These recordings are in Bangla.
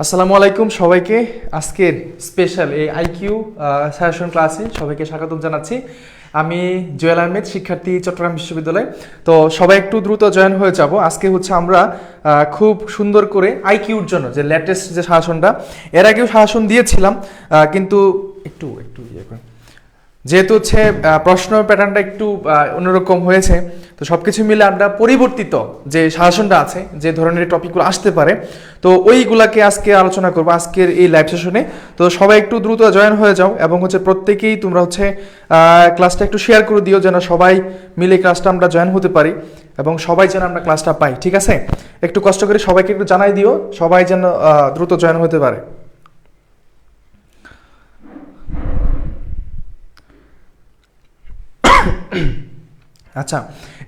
আসসালামু আলাইকুম সবাইকে। আজকের স্পেশাল এই আইকিউ সাজেশন ক্লাসে সবাইকে স্বাগতম জানাচ্ছি। আমি জুয়েল আহমেদ, শিক্ষার্থী, চট্টগ্রাম বিশ্ববিদ্যালয়। তো সবাই একটু দ্রুত জয়েন হয়ে যাব। আজকে হচ্ছে আমরা খুব সুন্দর করে আইকিউর জন্য যে লেটেস্ট যে সাজেশনটা, এর আগেও সাজেশন দিয়েছিলাম, কিন্তু একটু একটু যেহেতু হচ্ছে প্রশ্ন প্যাটার্নটা একটু অন্যরকম হয়েছে, তো সব কিছু মিলে আমরা পরিবর্তিত যে সাজেশনটা আছে, যে ধরনের টপিকগুলো আসতে পারে, তো ওইগুলাকে আজকে আলোচনা করবো আজকের এই লাইভ সেশনে। তো সবাই একটু দ্রুত জয়েন হয়ে যাও এবং হচ্ছে প্রত্যেকেই তোমরা হচ্ছে ক্লাসটা একটু শেয়ার করে দিও, যেন সবাই মিলে ক্লাসটা আমরা জয়েন হতে পারি এবং সবাই যেন আমরা ক্লাসটা পাই। ঠিক আছে, একটু কষ্ট করে সবাইকে একটু জানাই দিও, সবাই যেন দ্রুত জয়েন হতে পারে। আচ্ছা,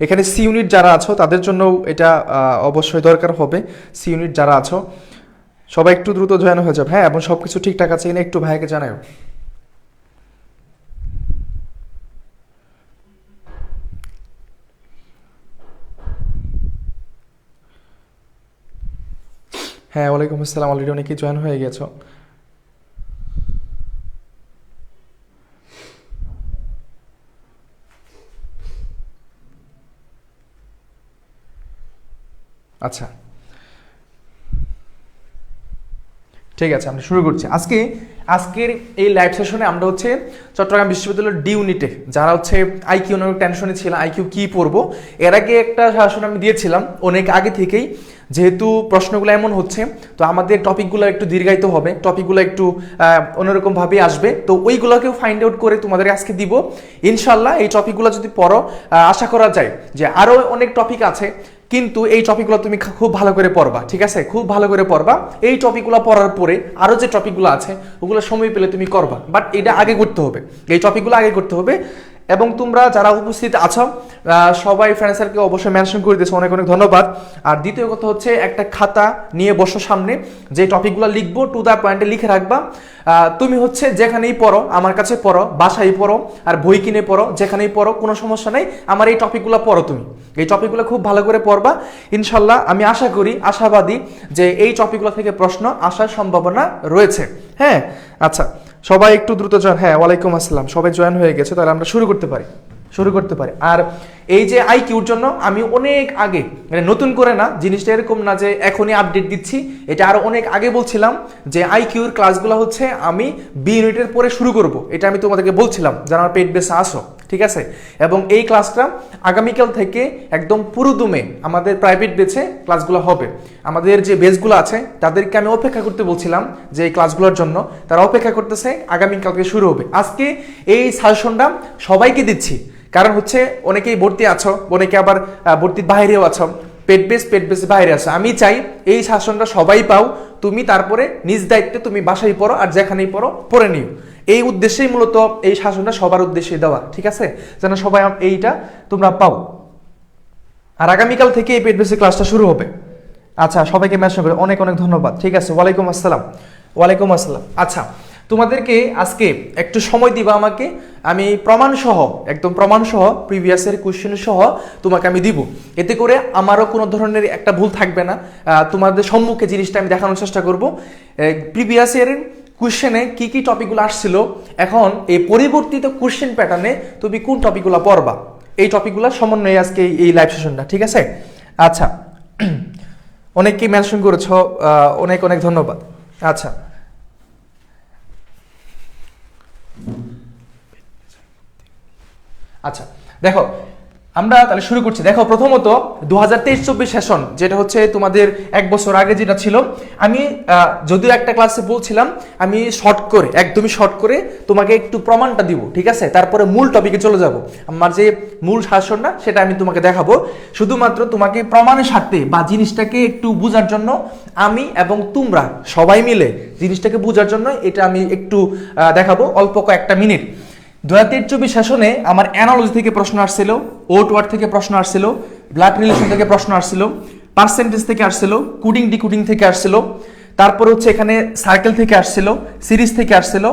এখানে সি ইউনিট যারা আছো তাদের জন্য এটা অবশ্যই দরকার হবে। সি ইউনিট যারা আছো সবাই একটু দ্রুত জয়েন হয়ে যাবে, হ্যাঁ, এবং সব কিছু ঠিকঠাক আছে কিনা একটু ভাইকে জানাও। হ্যাঁ, ওয়ালাইকুম আসসালাম, অলরেডি অনেকেই জয়েন হয়ে গেছো। আচ্ছা, ঠিক আছে, আমরা শুরু করছি। আজকের এই লাইভ সেশনে আমরা হচ্ছে চট্টগ্রাম বিশ্ববিদ্যালয়ের ডি ইউনিটে যারা হচ্ছে আইকিউ অনেক টেনশনে ছিল আইকিউ কি পড়বো, এর আগে একটা শাসন আমি দিয়েছিলাম অনেক আগে থেকেই। যেহেতু প্রশ্নগুলো এমন হচ্ছে, তো আমাদের টপিকগুলো একটু দীর্ঘায়িত হবে, টপিকগুলো একটু অন্যরকমভাবে আসবে, তো ওইগুলোকেও ফাইন্ড আউট করে তোমাদের আজকে দিব ইনশাল্লাহ। এই টপিকগুলো যদি পড়ো, আশা করা যায় যে আরও অনেক টপিক আছে, কিন্তু এই টপিকগুলো তুমি খুব ভালো করে পড়বা। ঠিক আছে, খুব ভালো করে পড়বা। এই টপিকগুলো পড়ার পরে আরও যে টপিকগুলো আছে ওগুলো সময় পেলে তুমি করবা, বাট এটা আগে করতে হবে, এই টপিকগুলো আগে করতে হবে। এবং তোমরা যারা উপস্থিত আছো সবাই ফ্রেন্ড সার্কেল অবশ্যই মেনশন করে দিয়েছো, অনেক অনেক ধন্যবাদ। আর দ্বিতীয় কথা হচ্ছে একটা খাতা নিয়ে বসো সামনে, যে টপিকগুলো লিখবো টু দ্য পয়েন্টে লিখে রাখবা। তুমি হচ্ছে যেখানেই পড়ো, আমার কাছে পড়ো, বাসায় পড়ো, আর বই কিনে পড়ো, যেখানেই পড়ো, কোনো সমস্যা নেই, আমার এই টপিকগুলো পড়ো। তুমি এই টপিকগুলো খুব ভালো করে পড়বা ইনশাল্লাহ। আমি আশা করি, আশাবাদী যে এই টপিকগুলো থেকে প্রশ্ন আসার সম্ভাবনা রয়েছে। হ্যাঁ, আচ্ছা, সবাই একটু দ্রুত জয়েন। হ্যাঁ, ওয়ালাইকুম আসসালাম, সবাই জয়েন হয়ে গেছে, তাহলে আমরা শুরু করতে পারি। আর এই যে আইকিউর জন্য আমি অনেক আগে, মানে নতুন করে না, জিনিসটা এরকম না যে এখনই আপডেট দিচ্ছি, এটা আরো অনেক আগে বলছিলাম যে আইকিউর ক্লাসগুলো হচ্ছে আমি বি ইউনিটের পরে শুরু করব, এটা আমি তোমাদেরকে বলছিলাম যারা আমার পেইড বেসে আসো। ঠিক আছে, এবং এই ক্লাসটা আগামীকাল থেকে একদম পুরোদমে আমাদের প্রাইভেট বেচে ক্লাসগুলো হবে। আমাদের যে বেসগুলো আছে তাদেরকে আমি অপেক্ষা করতে বলছিলাম যে এই ক্লাসগুলোর জন্য, তারা অপেক্ষা করতেছে, আগামীকাল থেকে শুরু হবে। আজকে এই সাজেশনটা সবাইকে দিচ্ছি, কারণ হচ্ছে অনেকেই ভর্তি আছো, অনেকে আবার ভর্তির বাইরেও আছো, পেট বেস বাইরে আছো। আমি চাই এই শাসনটা সবাই পাও, তুমি তারপরে নিজ দায়িত্বে তুমি বাসায় পড়ো আর যেখানেই পড়ো পড়ে নিও। এই উদ্দেশ্যেই মূলত এই শাসনটা সবার উদ্দেশ্যে দেওয়া। ঠিক আছে, যেন সবাই এইটা তোমরা পাও। আর আগামীকাল থেকে এই পেট বেসের ক্লাসটা শুরু হবে। আচ্ছা, সবাইকে মেনশন করে অনেক অনেক ধন্যবাদ। ঠিক আছে, ওয়ালাইকুম আসসালাম। আচ্ছা, তোমাদেরকে আজকে একটু সময় দিবা আমাকে, আমি একদম প্রমাণ সহ প্রিভিয়াসের কোশ্চেন সহ তোমাকে আমি দিব, এতে করে আমারও কোনো ধরনের একটা ভুল থাকবে না। তোমাদের সম্মুখে জিনিসটা আমি দেখানোর চেষ্টা করব। প্রিভিয়াসের কোশ্চেনে কি কি টপিকগুলো আসছিল, এখন এই পরিবর্তিত কোশ্চেন প্যাটার্নে তুমি কোন টপিকগুলো পড়বা, এই টপিকগুলো সমন্বয়ে আজকে এই লাইভ সেশনটা। ঠিক আছে, আচ্ছা, অনেককেই মেনশন করেছ, অনেক অনেক ধন্যবাদ। আচ্ছা, আচ্ছা, দেখো আমরা তাহলে শুরু করছি। দেখো, প্রথমত 2023-24 সেশন, যেটা হচ্ছে তোমাদের এক বছর আগে যেটা ছিল, আমি যদিও একটা ক্লাসে বলছিলাম আমি একদমই শর্ট করে তোমাকে একটু প্রমাণটা দিব। ঠিক আছে, তারপরে মূল টপিকে চলে যাব। আমার যে মূল শাসনটা সেটা আমি তোমাকে দেখাবো, শুধুমাত্র তোমাকে প্রমাণের স্বার্থে বা জিনিসটাকে একটু বোঝার জন্য, আমি এবং তোমরা সবাই মিলে জিনিসটাকে বোঝার জন্য এটা আমি একটু দেখাবো অল্প কয়েকটা মিনিট। 2023-24 সেশনে আমার অ্যানালজি থেকে প্রশ্ন আসছিল, ওট ওয়ার্ড থেকে প্রশ্ন আসছিল, ব্লাড রিলেশন থেকে প্রশ্ন আসছিল, পার্সেন্টেজ থেকে আসছিল, কোডিং ডিকোডিং থেকে আসছিল, তারপর হচ্ছে এখানে সার্কেল থেকে আসছিল, সিরিজ থেকে আসছিল,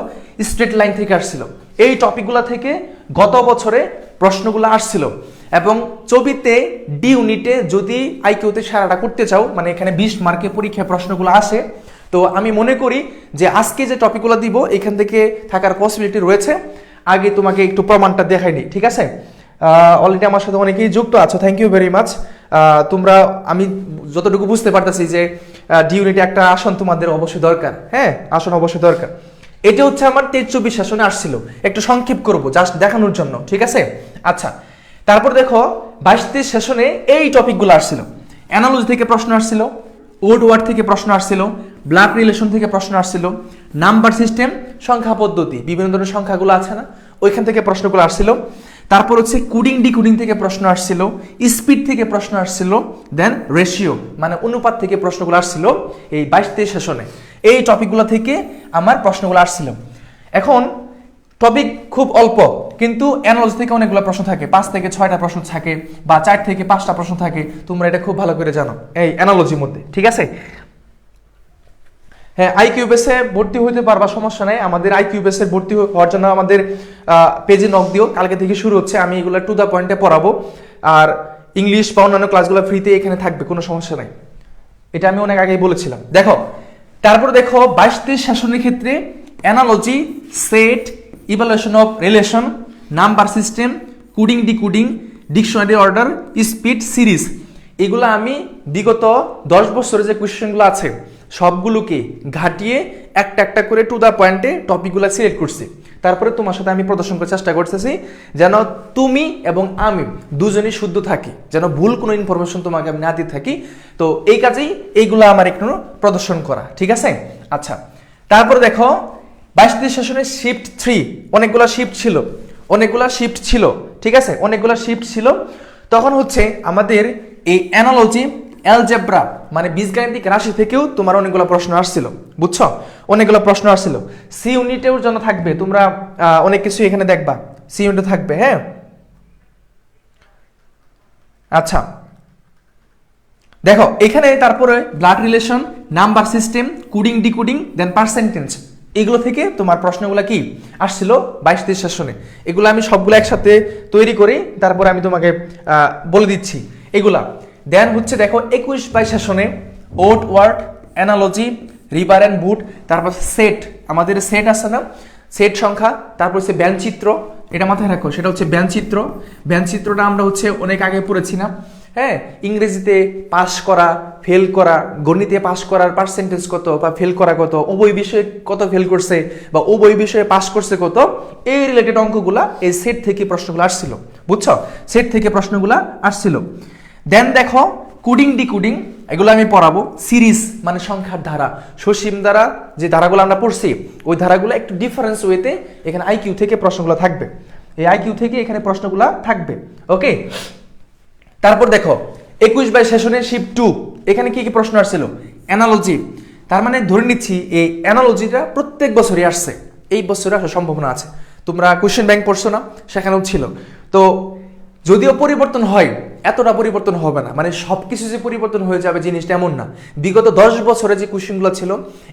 স্ট্রেট লাইন থেকে আসছিল। এই টপিকগুলো থেকে গত বছরে প্রশ্নগুলো আসছিল। এবং ছবিতে ডি ইউনিটে যদি আইকিউতে সারাটা করতে চাও, মানে এখানে 20 মার্কের পরীক্ষায় প্রশ্নগুলো আসে, তো তো আমি মনে করি যে আজকে যে টপিকগুলো দিব এখান থেকে থাকার পসিবিলিটি রয়েছে। আগে তোমাকে একটু প্রমাণটা দেখাইনি, ঠিক আছে? অলরেডি আমার সাথে অনেকেই যুক্ত আছো, থ্যাংক ইউ ভেরি মাচ। তোমরা, আমি যতটুকু বুঝতে পারতেছি যে ডি ইউনিটে একটা আসন তোমাদের অবশ্যই দরকার। হ্যাঁ, আসন অবশ্যই দরকার। এটা হচ্ছে আমার 23-24 সেশনে আসছিল, একটু সংক্ষেপ করবো জাস্ট দেখানোর জন্য, ঠিক আছে? আচ্ছা, তারপর দেখো 22-23 সেশনে এই টপিকগুলো আসছিল। অ্যানালজি থেকে প্রশ্ন আসছিল, ওড ওয়ার্ড থেকে প্রশ্ন আসছিল, ব্লাড রিলেশন থেকে প্রশ্ন আসছিল, নাম্বার সিস্টেম, সংখ্যা পদ্ধতি, বিভিন্ন ধরনের সংখ্যাগুলো আছে না, ওইখান থেকে প্রশ্নগুলো আসছিল। তারপর হচ্ছে কুডিং ডিকুডিং থেকে প্রশ্ন আসছিল, স্পিড থেকে প্রশ্ন আসছিল, দেন রেশিও মানে অনুপাত থেকে প্রশ্নগুলো আসছিল এই 22-23 সেশনে। এই টপিকগুলো থেকে আমার প্রশ্নগুলো আসছিল। এখন টপিক খুব অল্প, কিন্তু অ্যানালজি থেকে অনেকগুলো প্রশ্ন থাকে, 5 থেকে 6টা প্রশ্ন থাকে বা 4 থেকে 5টা প্রশ্ন থাকে। তোমরা এটা খুব ভালো করে জানো এই অ্যানালজির মধ্যে, ঠিক আছে? হ্যাঁ, আইকিউ বেসে ভর্তি হইতে পারবা, সমস্যা নাই। আমাদের আইকিউ বেসে ভর্তি হওয়ার জন্য আমাদের পেজে নক দিও, কালকে থেকে শুরু হচ্ছে। আমি এগুলো টু দ্য পয়েন্টে পড়াবো, আর ইংলিশ বা অন্যান্য ক্লাসগুলো ফ্রিতে এখানে থাকবে, কোনো সমস্যা নাই। এটা আমি অনেক আগেই বলেছিলাম। দেখো, তারপর দেখো 22-23 সেশনের ক্ষেত্রে analogy, set, evaluation of relation, number system, coding decoding, dictionary order, speed, series, এগুলো আমি বিগত 10 বছরে যে কোয়েশ্চেনগুলো আছে সবগুলোকে ঘাটিয়ে একটা একটা করে টু দ্য পয়েন্টে টপিকগুলো সিলেক্ট করছি। তারপরে তোমার সাথে আমি প্রদর্শন করার চেষ্টা করতেছি যেন তুমি এবং আমি দুজনেই শুদ্ধ থাকি, যেন ভুল কোনো ইনফরমেশন তোমাকে আমি না দিয়ে থাকি। তো এই কাজেই এইগুলো আমার একটু প্রদর্শন করা, ঠিক আছে? আচ্ছা, তারপরে দেখো 22-23 সেশনে শিফট 3, অনেকগুলো শিফট ছিল, ঠিক আছে? অনেকগুলো শিফট ছিল। তখন হচ্ছে আমাদের এই অ্যানালজি, অ্যালজেব্রা মানে বীজগাণিতিক রাশি থেকেও তোমার অনেকগুলো প্রশ্ন আসছিল, বুঝছো? অনেকগুলো প্রশ্ন আসছিল। সি ইউনিটের জন্য থাকবে, তোমরা অনেক কিছু এখানে দেখবা, সি ইউনিটে থাকবে। হ্যাঁ, আচ্ছা, দেখো এখানে তারপরে blood relation, number system, coding ডিকুডিং, দেন পার্সেন্টেজ, এগুলো থেকে তোমার প্রশ্নগুলো কি আসছিল 22-23 সেশনে। এগুলো আমি সবগুলো একসাথে তৈরি করি, তারপরে আমি তোমাকে বলে দিচ্ছি এগুলা। দেন হচ্ছে দেখো 21-22 সেশনে odd word, analogy, river and boot, তারপর সেট, আমাদের সেট আছে না, সেট সংখ্যা, তারপর হচ্ছে ব্যঞ্চিত্র, এটা মাথায় রাখো, সেটা হচ্ছে ব্যঞ্চিত্র। ব্যঞ্চিত্রটা আমরা হচ্ছে অনেক আগে পড়েছি না? হ্যাঁ, ইংরেজিতে পাস করা, ফেল করা, গণিতে পাস করার পার্সেন্টেজ কত বা ফেল করা কত, উভয় বিষয়ে কত ফেল করছে বা উভয় বিষয়ে পাস করছে কত, এই রিলেটেড অঙ্কগুলা এই সেট থেকে প্রশ্নগুলো আসছিল, বুঝছো? সেট থেকে প্রশ্নগুলা আসছিল। দেন দেখো কুডিং ডিকুডিং, এগুলো আমি পড়াবো। সিরিজ মানে সংখ্যার ধারা, সসীম ধারা, যে ধারাগুলো আমরা পড়ছি ওই ধারাগুলো একটু ডিফারেন্স ওয়েতে এখানে আইকিউ থেকে প্রশ্নগুলো থাকবে, এই আইকিউ থেকে এখানে প্রশ্নগুলো থাকবে। ওকে, তারপর দেখো 21-22 সেশনে শিফট 2, এখানে কি কি প্রশ্ন আসছিল? অ্যানালজি, তার মানে ধরে নিচ্ছি এই অ্যানালজিটা প্রত্যেক বছরই আসছে, এই বছরে আসার সম্ভাবনা আছে। তোমরা কোশ্চেন ব্যাংক পড়ছো না, সেখানেও ছিল। তো যদিও পরিবর্তন হয়, এতটা পরিবর্তন হবে না, মানে সবকিছু যে পরিবর্তন হয়ে যাবে জিনিসটা এমন না। বিগত 10 বছরে যে কোশ্চেনগুলো ছিল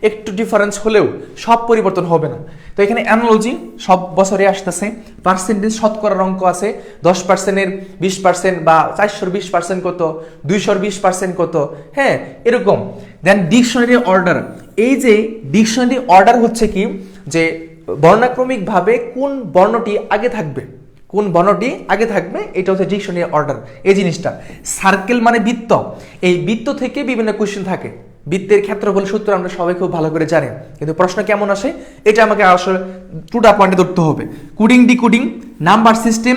একটু ডিফারেন্স হলেও সব পরিবর্তন হবে না। তো এখানে অ্যানালজি সব বছরে আসতেছে। পার্সেন্টেজ, শতকরার অঙ্ক আছে, 10%-এর 20% বা 400-র 20% কত, 200-র 20% কত, হ্যাঁ এরকম। দেন ডিকশনারি অর্ডার, এই যে ডিকশনারি অর্ডার হচ্ছে কি, যে বর্ণাক্রমিকভাবে কোন বর্ণটি আগে থাকবে, কোন বর্ণটি আগে থাকবে, এটা হচ্ছে ডিকশনারি অর্ডার। এই জিনিসটা সার্কেল মানে বৃত্ত, এই বৃত্ত থেকে বিভিন্ন কোশ্চেন থাকে। বৃত্তের ক্ষেত্রফল সূত্র আমরা সবাই খুব ভালো করে জানি, কিন্তু প্রশ্ন কেমন আসে এটা আমাকে আসলে টুটা পয়েন্টে ধরতে হবে। কুডিং ডিকুডিং, নাম্বার সিস্টেম,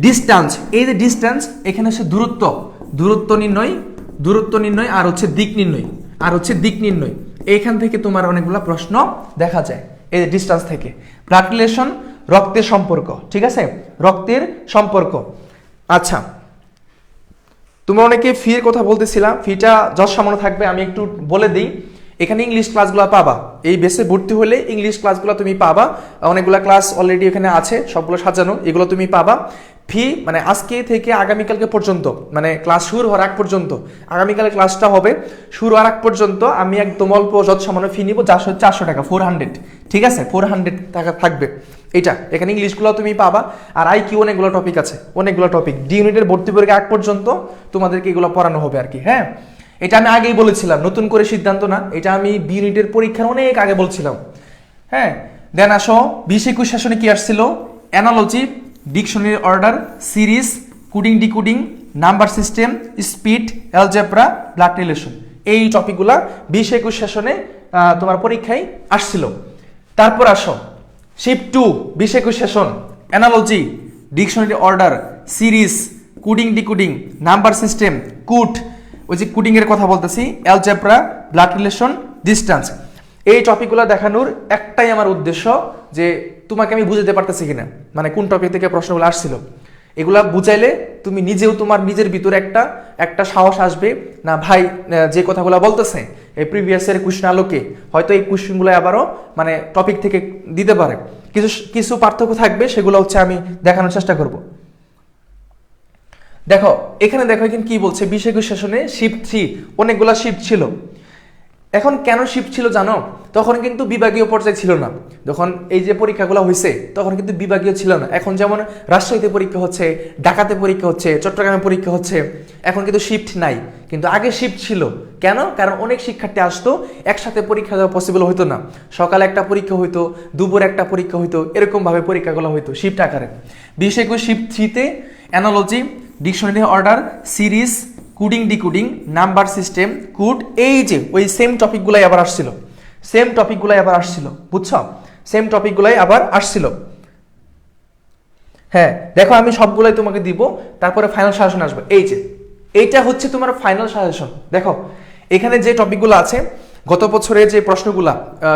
ডিস্টেন্স, এই যে ডিস্টেন্স এখানে হচ্ছে দূরত্ব নির্ণয় আর হচ্ছে দিক নির্ণয়, এইখান থেকে তোমার অনেকগুলো প্রশ্ন দেখা যায় এই যে ডিস্টেন্স থেকে। ব্লাড রিলেশন, রক্তের সম্পর্ক, ঠিক আছে, রক্তের সম্পর্ক। আচ্ছা, তোমরা অনেকে ফির কথা বলতেছিলাম, ফিটা যৎসামান্য থাকবে, আমি একটু বলে দিই। এখানে ইংলিশ ক্লাসগুলো পাবা, এই বেসে ভর্তি হলে ইংলিশ ক্লাসগুলো তুমি পাবা, অনেকগুলো ক্লাস অলরেডি এখানে আছে, সবগুলো সাজানো, এগুলো তুমি পাবা। ফি মানে আজকে থেকে আগামীকালকে পর্যন্ত, মানে ক্লাস শুরু হওয়ার আগ পর্যন্ত, আগামীকালে ক্লাসটা হবে, শুরু হওয়ার আগ পর্যন্ত আমি একদম অল্প যৎসামান্য ফি নিব, যা 400 টাকা, 400, ঠিক আছে, 400 টাকা থাকবে এটা। এখানে ইংলিশগুলো তুমি পাবা, আর আইকিউ অনেকগুলো টপিক আছে, অনেকগুলো টপিক ডি ইউনিটের ভর্তি পরীক্ষা আগ পর্যন্ত তোমাদেরকে এগুলো পড়ানো হবে আর কি। হ্যাঁ, এটা আমি আগেই বলেছিলাম, নতুন করে সিদ্ধান্ত না, এটা আমি বি ইউনিটের পরীক্ষার অনেক আগে বলছিলাম। হ্যাঁ, দেন আসো 20-21 সেশনে কি আসছিল? Analogy, dictionary order, series, coding decoding, number system, speed, algebra, blood relation. এই টপিকগুলা 20-21 সেশনে তোমার পরীক্ষায় আসছিল। তারপর আসো shift 2 20-21 session, analogy, dictionary order, series, coding decoding, number system, কুট, ওই যে কোডিং এর কথা বলতেছি, অ্যালজেব্রা, ব্লাড রিলেশন, ডিস্টেন্স। এই টপিকগুলো দেখানোর একটাই আমার উদ্দেশ্য যে তোমাকে আমি বুঝাতে পারতেছি কিনা, মানে কোন টপিক থেকে প্রশ্নগুলো আসছিল। এগুলা বুঝাইলে তুমি নিজেও তোমার নিজের ভিতরে একটা সাহস আসবে না, ভাই যে কথাগুলো বলতেছে এই প্রিভিয়াসের কোশ্চেন আলোকে হয়তো এই কোশ্চেনগুলো আবারও মানে টপিক থেকে দিতে পারে, কিছু কিছু পার্থক্য থাকবে, সেগুলো হচ্ছে আমি দেখানোর চেষ্টা করব। দেখো এখানে দেখো এখানে কি বলছে, 20-21 সেশনে শিফট 3 অনেকগুলা শিফট ছিল। এখন কেন শিফট ছিল জানো? তখন কিন্তু বিভাগীয় পর্যায়ে ছিল না, যখন এই যে পরীক্ষাগুলো হয়েছে তখন কিন্তু বিভাগীয় ছিল না। এখন যেমন রাজশাহীতে পরীক্ষা হচ্ছে, ঢাকাতে পরীক্ষা হচ্ছে, চট্টগ্রামে পরীক্ষা হচ্ছে, এখন কিন্তু শিফট নাই। কিন্তু আগে শিফট ছিল। কেন? কারণ অনেক শিক্ষার্থী আসতো, একসাথে পরীক্ষা দেওয়া পসিবল হতো না। সকালে একটা পরীক্ষা হইতো, দুপুরে একটা পরীক্ষা হইতো, এরকমভাবে পরীক্ষাগুলো হইতো শিফট আকারে। 20-21 শিফট 3-তে analogy, dictionary order, series, coding decoding, number system, code, এই যে ওই সেম টপিকগুলাই আবার আসছিল, সেম টপিকগুলাই আবার আসছিল, বুঝছো? সেম টপিকগুলাই আবার আসছিল। হ্যাঁ দেখো আমি সবগুলাই তোমাকে দিব, তারপরে ফাইনাল সাজেশন আসবে। এই যে এইটা হচ্ছে তোমার ফাইনাল সাজেশন। দেখো এখানে যে টপিকগুলো আছে, গত বছরের যে প্রশ্নগুলা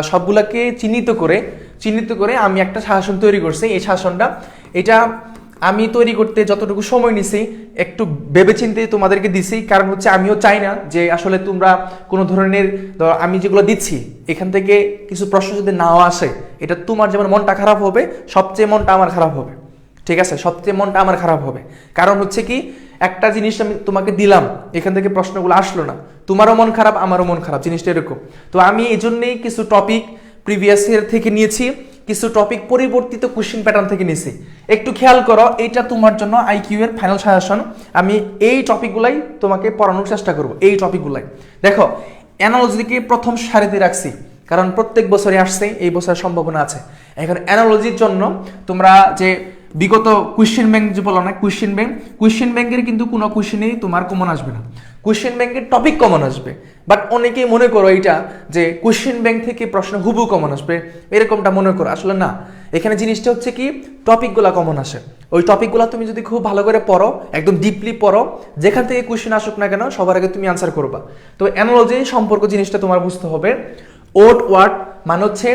সবগুলাকে চিহ্নিত করে আমি একটা সাজেশন তৈরি করছি। এই সাজেশনটা এটা আমি তৈরি করতে যতটুকু সময় নিছি একটু ভেবেচিন্তে তোমাদেরকে দিছি, কারণ হচ্ছে আমিও চাই না যে আসলে তোমরা কোনো ধরনের, আমি যেগুলো দিচ্ছি এখান থেকে কিছু প্রশ্ন যদি নাও আসে, এটা তোমার যেমন মনটা খারাপ হবে, সবচেয়ে মনটা আমার খারাপ হবে। ঠিক আছে, সবচেয়ে মনটা আমার খারাপ হবে, কারণ হচ্ছে কি একটা জিনিস আমি তোমাকে দিলাম, এখান থেকে প্রশ্নগুলো আসলো না, তোমারও মন খারাপ আমারও মন খারাপ, জিনিসটা এরকম। তো আমি এই জন্যেই কিছু টপিক প্রিভিয়াস ইয়ার থেকে নিয়েছি, কিছু টপিক পরিবর্তিত কোশ্চেন প্যাটার্ন থেকে নিয়েছি। একটু খেয়াল করো, এইটা তোমার জন্য আইকিউ এর ফাইনাল সাজেশন। আমি এই টপিকগুলাই তোমাকে পড়ানোর চেষ্টা করব, এই টপিকগুলাই। দেখো অ্যানালজিকে প্রথম সারিতে রাখছি, কারণ প্রত্যেক বছরে আসছে, এই বছরের সম্ভাবনা আছে। এখন অ্যানালজির জন্য তোমরা যে বিগত কোশ্চেন ব্যাংক যে বলো না, কোশ্চেন ব্যাংকের কিন্তু কোনো কোশ্চেনেই তোমার কমন আসবে না, কোশ্চেন ব্যাংকের টপিক কমন আসবে। বাট অনেকেই মনে করো এইটা যে কোশ্চেন ব্যাংক থেকে প্রশ্ন হুবহু কমন আসবে, এরকমটা মনে করো, আসলে না। এখানে জিনিসটা হচ্ছে কি টপিকগুলো কমন আসে, ওই টপিকগুলো তুমি যদি খুব ভালো করে পড়ো, একদম ডিপলি পড়ো, যেখান থেকে কোশ্চেন আসুক না কেন সবার আগে তুমি আনসার করবা। তো অ্যানালজি সম্পর্ক জিনিসটা তোমার বুঝতে হবে। ওট ওয়ার্ড মানে হচ্ছে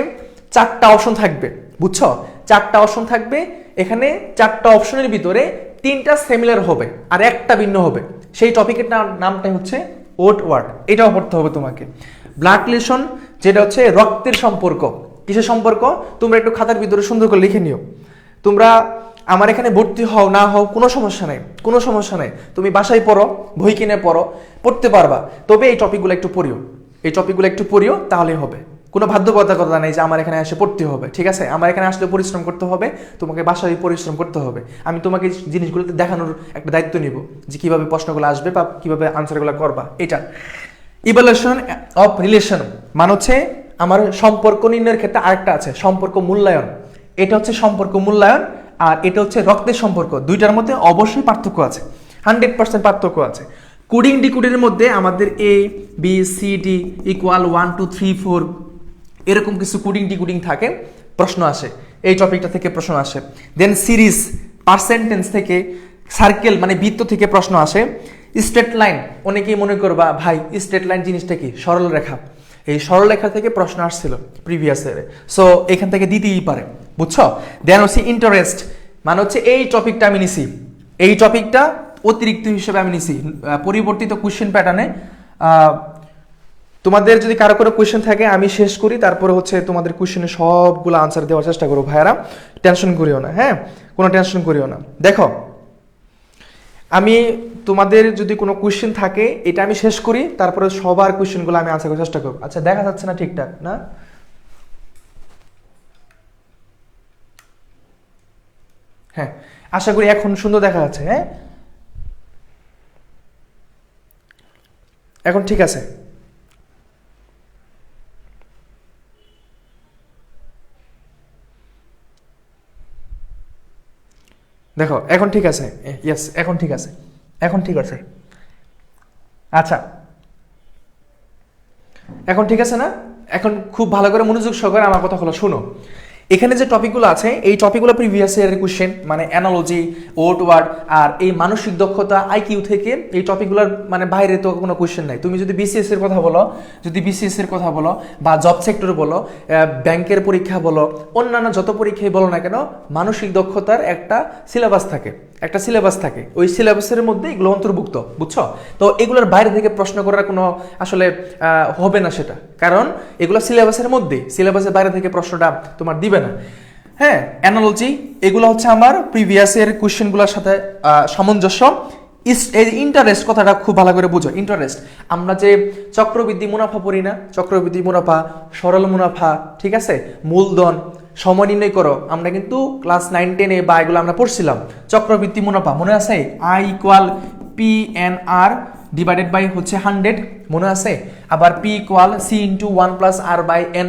4টা অপশন থাকবে, বুঝছো? 4টা অপশন থাকবে, এখানে 4টা অপশনের ভিতরে 3টা সিমিলার হবে আর একটা ভিন্ন হবে, সেই টপিকের নামটাই হচ্ছে ওট ওয়ার্ড, এটাও পড়তে হবে তোমাকে। ব্লাড রিলেশন যেটা হচ্ছে রক্তের সম্পর্ক, কিসের সম্পর্ক তোমরা একটু খাতার ভিতরে সুন্দর করে লিখে নিও। তোমরা আমার এখানে ভর্তি হও না হও কোনো সমস্যা নেই, কোনো সমস্যা নেই, তুমি বাসায় পড়ো, বই কিনে পড়ো, পড়তে পারবা। তবে এই টপিকগুলো একটু পড়িও, এই টপিকগুলো একটু পড়িও, তাহলেই হবে। কোনো বাধ্যবাধকতা নেই যে আমার এখানে এসে পড়তে হবে, ঠিক আছে? আমার এখানে আসলে পরিশ্রম করতে হবে, তোমাকে বাসায় পরিশ্রম করতে হবে। আমি তোমাকে জিনিসগুলোতে দেখানোর একটা দায়িত্ব নিব যে কিভাবে প্রশ্নগুলো আসবে বা কিভাবে আনসারগুলো করবা। এটা ইভালুয়েশন অফ রিলেশন মানে হচ্ছে আমার সম্পর্ক নির্ণয়ের ক্ষেত্রে আরেকটা আছে, সম্পর্ক মূল্যায়ন। এটা হচ্ছে সম্পর্ক মূল্যায়ন, আর এটা হচ্ছে রক্তের সম্পর্ক। দুইটার মধ্যে অবশ্যই পার্থক্য আছে, 100% পার্থক্য আছে। কোডিং ডিকোডের মধ্যে আমাদের A B C D equal 1 2 3 4 এরকম কিছু কোডিং ডিকোডিং থাকে, প্রশ্ন আসে, এই টপিকটা থেকে প্রশ্ন আসে। দেন সিরিজ, পার্সেন্টেন্স থেকে, সার্কেল মানে বৃত্ত থেকে প্রশ্ন আসে। স্ট্রেট লাইন, অনেকেই মনে করবা ভাই স্ট্রেট লাইন জিনিসটা কি, সরল রেখা, এই সরল রেখা থেকে প্রশ্ন আসছিল প্রিভিয়াস ইয়ারে, সো এখান থেকে দিতেই পারে, বুঝছো? দেন হচ্ছে ইন্টারেস্ট মানে হচ্ছে এই টপিকটা আমি নিছি, এই টপিকটা অতিরিক্ত হিসেবে আমি নিছি পরিবর্তিত কোশ্চেন প্যাটার্নে। তোমাদের যদি কারো কোনো কোয়েশ্চেন থাকে আমি শেষ করি, তারপরে হচ্ছে তোমাদের কোয়েশ্চেনের সবগুলো আনসার দেওয়ার চেষ্টা করো ভাইয়ারা, টেনশন করিও না, হ্যাঁ কোনো টেনশন করিও না। দেখো আমি তোমাদের যদি কোনো কোয়েশ্চেন থাকে এটা আমি শেষ করি, তারপরে সবার কোয়েশ্চেনগুলো আমি আনসার করার চেষ্টা করবো। আচ্ছা দেখা যাচ্ছে না ঠিকঠাক না? হ্যাঁ আশা করি এখন সুন্দর দেখা যাচ্ছে। হ্যাঁ এখন ঠিক আছে? দেখো এখন ঠিক আছে, ইয়েস এখন ঠিক আছে, এখন ঠিক আছে। আচ্ছা এখন ঠিক আছে না? এখন খুব ভালো করে মনোযোগ সহকারে আমার কথাগুলো শোনো। এখানে যে টপিকগুলো আছে এই টপিকগুলো প্রিভিয়াস ইয়ারের কোশ্চেন, মানে অ্যানালজি, ওয়ার্ড ওয়ার্ড আর এই মানসিক দক্ষতা আইকিউ থেকে এই টপিকগুলোর মানে বাইরে তো কোনো কোশ্চেন নাই। তুমি যদি বিসিএস এর কথা বলো, যদি বিসিএস এর কথা বলো বা জব সেক্টর বলো, ব্যাংকের পরীক্ষা বলো, অন্যান্য যত পরীক্ষাই বলো না কেন, মানসিক দক্ষতার একটা সিলেবাস থাকে, একটা সিলেবাস থাকে, ওই সিলেবাসের মধ্যে এগুলো অন্তর্ভুক্ত, বুঝছো? তো এগুলোর বাইরে থেকে প্রশ্ন করার কোনো আসলে হবে না সেটা, কারণ এগুলো সিলেবাসের মধ্যে, সিলেবাসের বাইরে থেকে প্রশ্নটা তোমার দিবে না। হ্যাঁ, অ্যানালজি এগুলো হচ্ছে আমার প্রিভিয়াসের কোশ্চেনগুলোর সাথে সামঞ্জস্য। ইন্টারেস্ট কথাটা খুব ভালো করে বুঝো। ইন্টারেস্ট, আমরা যে চক্রবৃদ্ধি মুনাফা পড়ি না, চক্রবৃদ্ধি মুনাফা, সরল মুনাফা, ঠিক আছে, মূলধন, সময় নির্ণয় করো, আমরা কিন্তু ক্লাস 9-10 বা এগুলো আমরা পড়ছিলাম। চক্রবৃদ্ধি মুনাফা মনে আছে? I equal P N R divided by হচ্ছে 100, মনে আছে? আবার P equal C into 1 + r/n,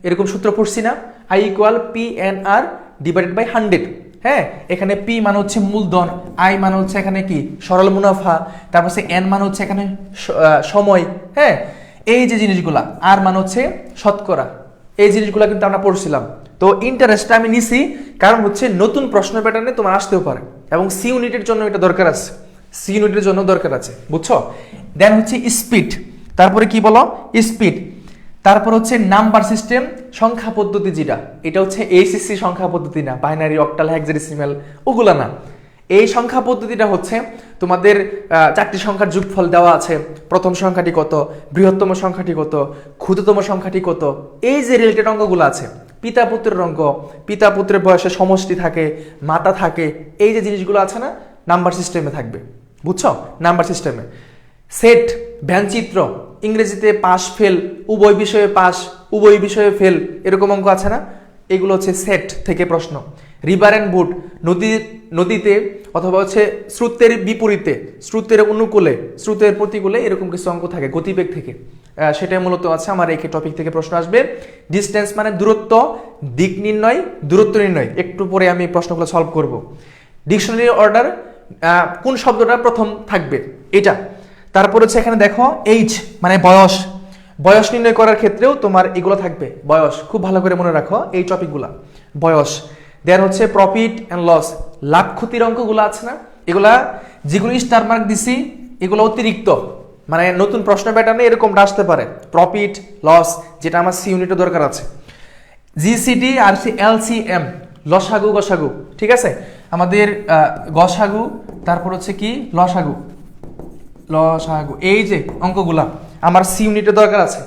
এরকম সূত্র পড়ছি না? I equal P N R divided by 100। হ্যাঁ, এখানে পি মানে হচ্ছে মূলধন, আই মানে হচ্ছে এখানে কি সরল মুনাফা, তারপর এন মানে হচ্ছে এখানে সময়। হ্যাঁ, এই যে জিনিসগুলা, আর মানে হচ্ছে শতকরা, এই জিনিসগুলো কিন্তু আমরা পড়ছিলাম। তো ইন্টারেস্টটা আমি নিছি কারণ হচ্ছে নতুন প্রশ্ন প্যাটার্নে তোমার আসতেও পারে, এবং সি ইউনিটের জন্য এটা দরকার আছে, সি ইউনিটের জন্য দরকার আছে, বুঝছো? দেন হচ্ছে স্পিড, তারপরে কি বলো? স্পিড, তারপর হচ্ছে নাম্বার সিস্টেম, সংখ্যা পদ্ধতি, যেটা এটা হচ্ছে এইচএসসি সংখ্যা পদ্ধতি না, বাইনারি, অক্টাল, হেক্সাডেসিমাল, ওগুলা না। এই সংখ্যা পদ্ধতিটা হচ্ছে তোমাদের 4টি সংখ্যার যোগফল দেওয়া আছে, প্রথম সংখ্যাটি কত, বৃহত্তম সংখ্যাটি কত, ক্ষুদ্রতম সংখ্যাটি কত, এই যে রিলেটেড অঙ্কগুলো আছে, পিতা পুত্রের অঙ্ক, পিতা পুত্রের বয়সে সমষ্টি থাকে, মাতা থাকে, এই যে জিনিসগুলো আছে না, নাম্বার সিস্টেমে থাকবে, বুঝছো? নাম্বার সিস্টেমে। সেট, ভ্যানচিত্র, ইংরেজিতে পাস ফেল, উভয় বিষয়ে পাস, উভয় বিষয়ে ফেল, এরকম অঙ্ক আছে না, এগুলো হচ্ছে সেট থেকে প্রশ্ন। রিভার অ্যান্ড বুট, নদীতে অথবা হচ্ছে স্রোতের বিপরীতে, স্রোতের অনুকূলে, স্রোতের প্রতিকূলে, এরকম কিছু অঙ্ক থাকে গতিবেগ থেকে, সেটাই মূলত আছে আমার এই টপিক থেকে প্রশ্ন আসবে। ডিস্টেন্স মানে দূরত্ব, দিক নির্ণয়, দূরত্ব নির্ণয়, একটু পরে আমি প্রশ্নগুলো সলভ করব। ডিকশনারি অর্ডার, কোন শব্দটা প্রথম থাকবে এটা। তারপর হচ্ছে এখানে দেখো এইজ মানে বয়স, বয়স নির্ণয় করার ক্ষেত্রেও তোমার এগুলো থাকবে, বয়স খুব ভালো করে মনে রাখো এই টপিকগুলা, বয়স। দেন হচ্ছে প্রফিট অ্যান্ড লস, লাভ ক্ষতির অঙ্কগুলো আছে না, এগুলা যেগুলো স্টার মার্ক দিছি এগুলো অতিরিক্ত, মানে নতুন প্রশ্ন প্যাটার্নে এরকমটা আসতে পারে, প্রফিট লস, যেটা আমার সি ইউনিটে দরকার আছে। জিসিডি আর এলসিএম, লসাগু গসাগু, ঠিক আছে, আমাদের গসাগু, তারপর হচ্ছে কি লসাগু, লসাগু, এই যে অঙ্কগুলা আমার সি ইউনিটে দরকার আছে,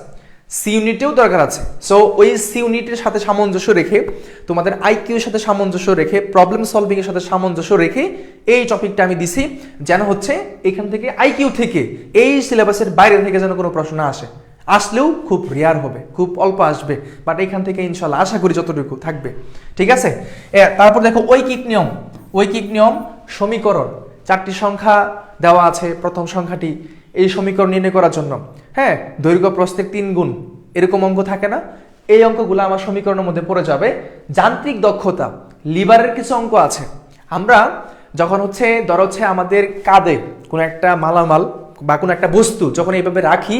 সি ইউনিটেও দরকার আছে। সো ওই সি ইউনিটের সাথে সামঞ্জস্য রেখে, তোমাদের আইকিউ এর সাথে সামঞ্জস্য রেখে, প্রবলেম সলভিং এর সাথে সামঞ্জস্য রেখে এই টপিকটা আমি দিছি, যেন হচ্ছে এখান থেকে আইকিউ থেকে এই সিলেবাসের বাইরে থেকে যেন কোনো প্রশ্ন না আসে, আসলেও খুব রেয়ার হবে, খুব অল্প আসবে, বাট এখান থেকে ইনশাল্লাহ আশা করি যতটুকু থাকবে, ঠিক আছে। তারপর দেখো ঐকিক নিয়ম, ঐকিক নিয়ম, সমীকরণ, 4টি সংখ্যা দেওয়া আছে, প্রথম সংখ্যাটি, এই সমীকরণ নির্ণয় করার জন্য, হ্যাঁ, দৈর্ঘ্য প্রস্থের 3 গুণ, এরকম অঙ্ক থাকে না, এই অঙ্কগুলো আমার সমীকরণের মধ্যে পড়ে যাবে। যান্ত্রিক দক্ষতা, লিভারের কিছু অঙ্ক আছে, আমরা যখন হচ্ছে ধরো হচ্ছে আমাদের কাঁধে কোনো একটা মালামাল বা কোনো একটা বস্তু যখন এইভাবে রাখি,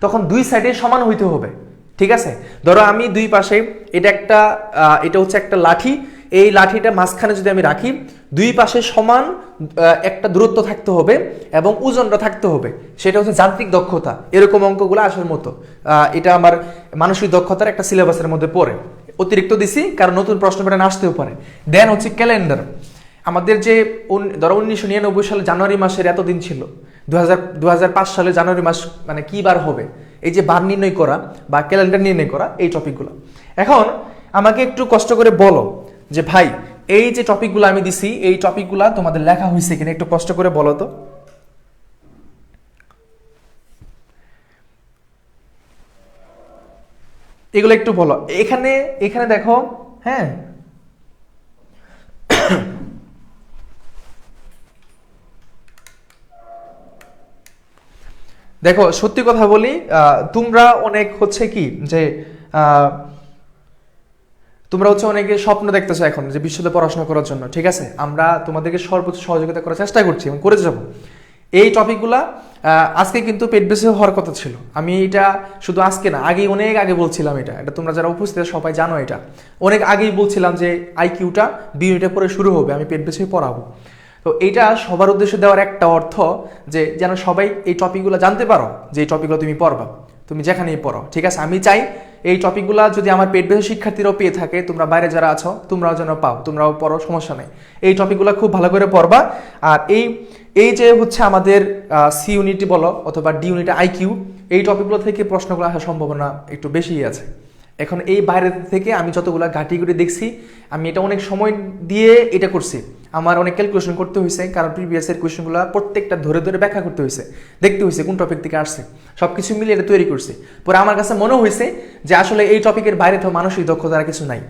তখন দুই সাইডে সমান হইতে হবে, ঠিক আছে। ধরো আমি দুই পাশে, এটা হচ্ছে একটা লাঠি, এই লাঠিটা মাঝখানে যদি আমি রাখি, দুই পাশে সমান একটা দূরত্ব থাকতে হবে এবং ওজনটা থাকতে হবে, সেটা হচ্ছে যান্ত্রিক দক্ষতা। এরকম অঙ্কগুলো আসার মতো, এটা আমার মানসিক দক্ষতার একটা সিলেবাসের মধ্যে পড়ে, অতিরিক্ত দিছি কারণ নতুন প্রশ্ন প্যাটার্ন আসতেও পারে। দেন হচ্ছে ক্যালেন্ডার, আমাদের যে ধরো 1999 সালে জানুয়ারি মাসের এত দিন ছিল, 2005 সালে জানুয়ারি মাস মানে কি বার হবে, এই যে বার নির্ণয় করা বা ক্যালেন্ডার নির্ণয় করা, এই টপিকগুলো। এখন আমাকে একটু কষ্ট করে বলো যে ভাই এই যে টপিকগুলো আমি দিছি, এই টপিকগুলো তোমাদের লেখা হয়েছে কিনা, একটু কষ্ট করে বলো তো। এগুলো একটু বলো। এখানে এখানে দেখো, হ্যাঁ, দেখো সত্যি কথা বলি, তোমরা অনেক হচ্ছে কি যে তোমরা হচ্ছে অনেকে স্বপ্ন দেখতেছো এখন যে বিশ্বতে পড়াশোনা করার জন্য, ঠিক আছে, আমরা তোমাদেরকে সর্বোচ্চ সহযোগিতা করার চেষ্টা করছি এবং করে যাবো। এই টপিকগুলা আজকে কিন্তু পেট বেসে হওয়ার কথা ছিল। আমি এটা শুধু আজকে না, আগেই অনেক আগে বলছিলাম, এটা তোমরা যারা উপস্থিত সবাই জানো, এটা অনেক আগেই বলছিলাম যে আইকিউটা বিউনিটে পরে শুরু হবে, আমি পেট বেসে পড়াবো। তো এইটা সবার উদ্দেশ্যে দেওয়ার একটা অর্থ যে যেন সবাই এই টপিকগুলো জানতে পারো, যে এই টপিকগুলো তুমি পড়বা, তুমি যেখানেই পড়ো, ঠিক আছে। আমি চাই এই টপিকগুলো যদি আমার পেট বেসে শিক্ষার্থীরাও পেয়ে থাকে, তোমরা বাইরে যারা আছো তোমরাও যেন পাও, তোমরাও পড়ো, সমস্যা নেই। এই টপিকগুলো খুব ভালো করে পড়বা। আর এই যে হচ্ছে আমাদের সি ইউনিটি বলো অথবা ডি ইউনিটি আইকিউ, এই টপিকগুলো থেকে প্রশ্নগুলো আসার সম্ভাবনা একটু বেশিই আছে। এখন এই বাইরে থেকে আমি যতগুলো ঘাটি করে দেখছি, আমি এটা অনেক সময় দিয়ে এটা করছি, আমার অনেক ক্যালকুলেশন করতে হয়েছে, কারণ প্রিভিয়াসের কোয়েশ্চেনগুলো প্রত্যেকটা ধরে ধরে ব্যাখ্যা করতে হয়েছে, দেখতে হয়েছে কোন টপিক থেকে আসছে, সব কিছু মিলিয়ে এটা তৈরি করছি। পরে আমার কাছে মনে হয়েছে যে আসলে এই টপিকের বাইরে তো মানসিক দক্ষতার আর কিছু নাই,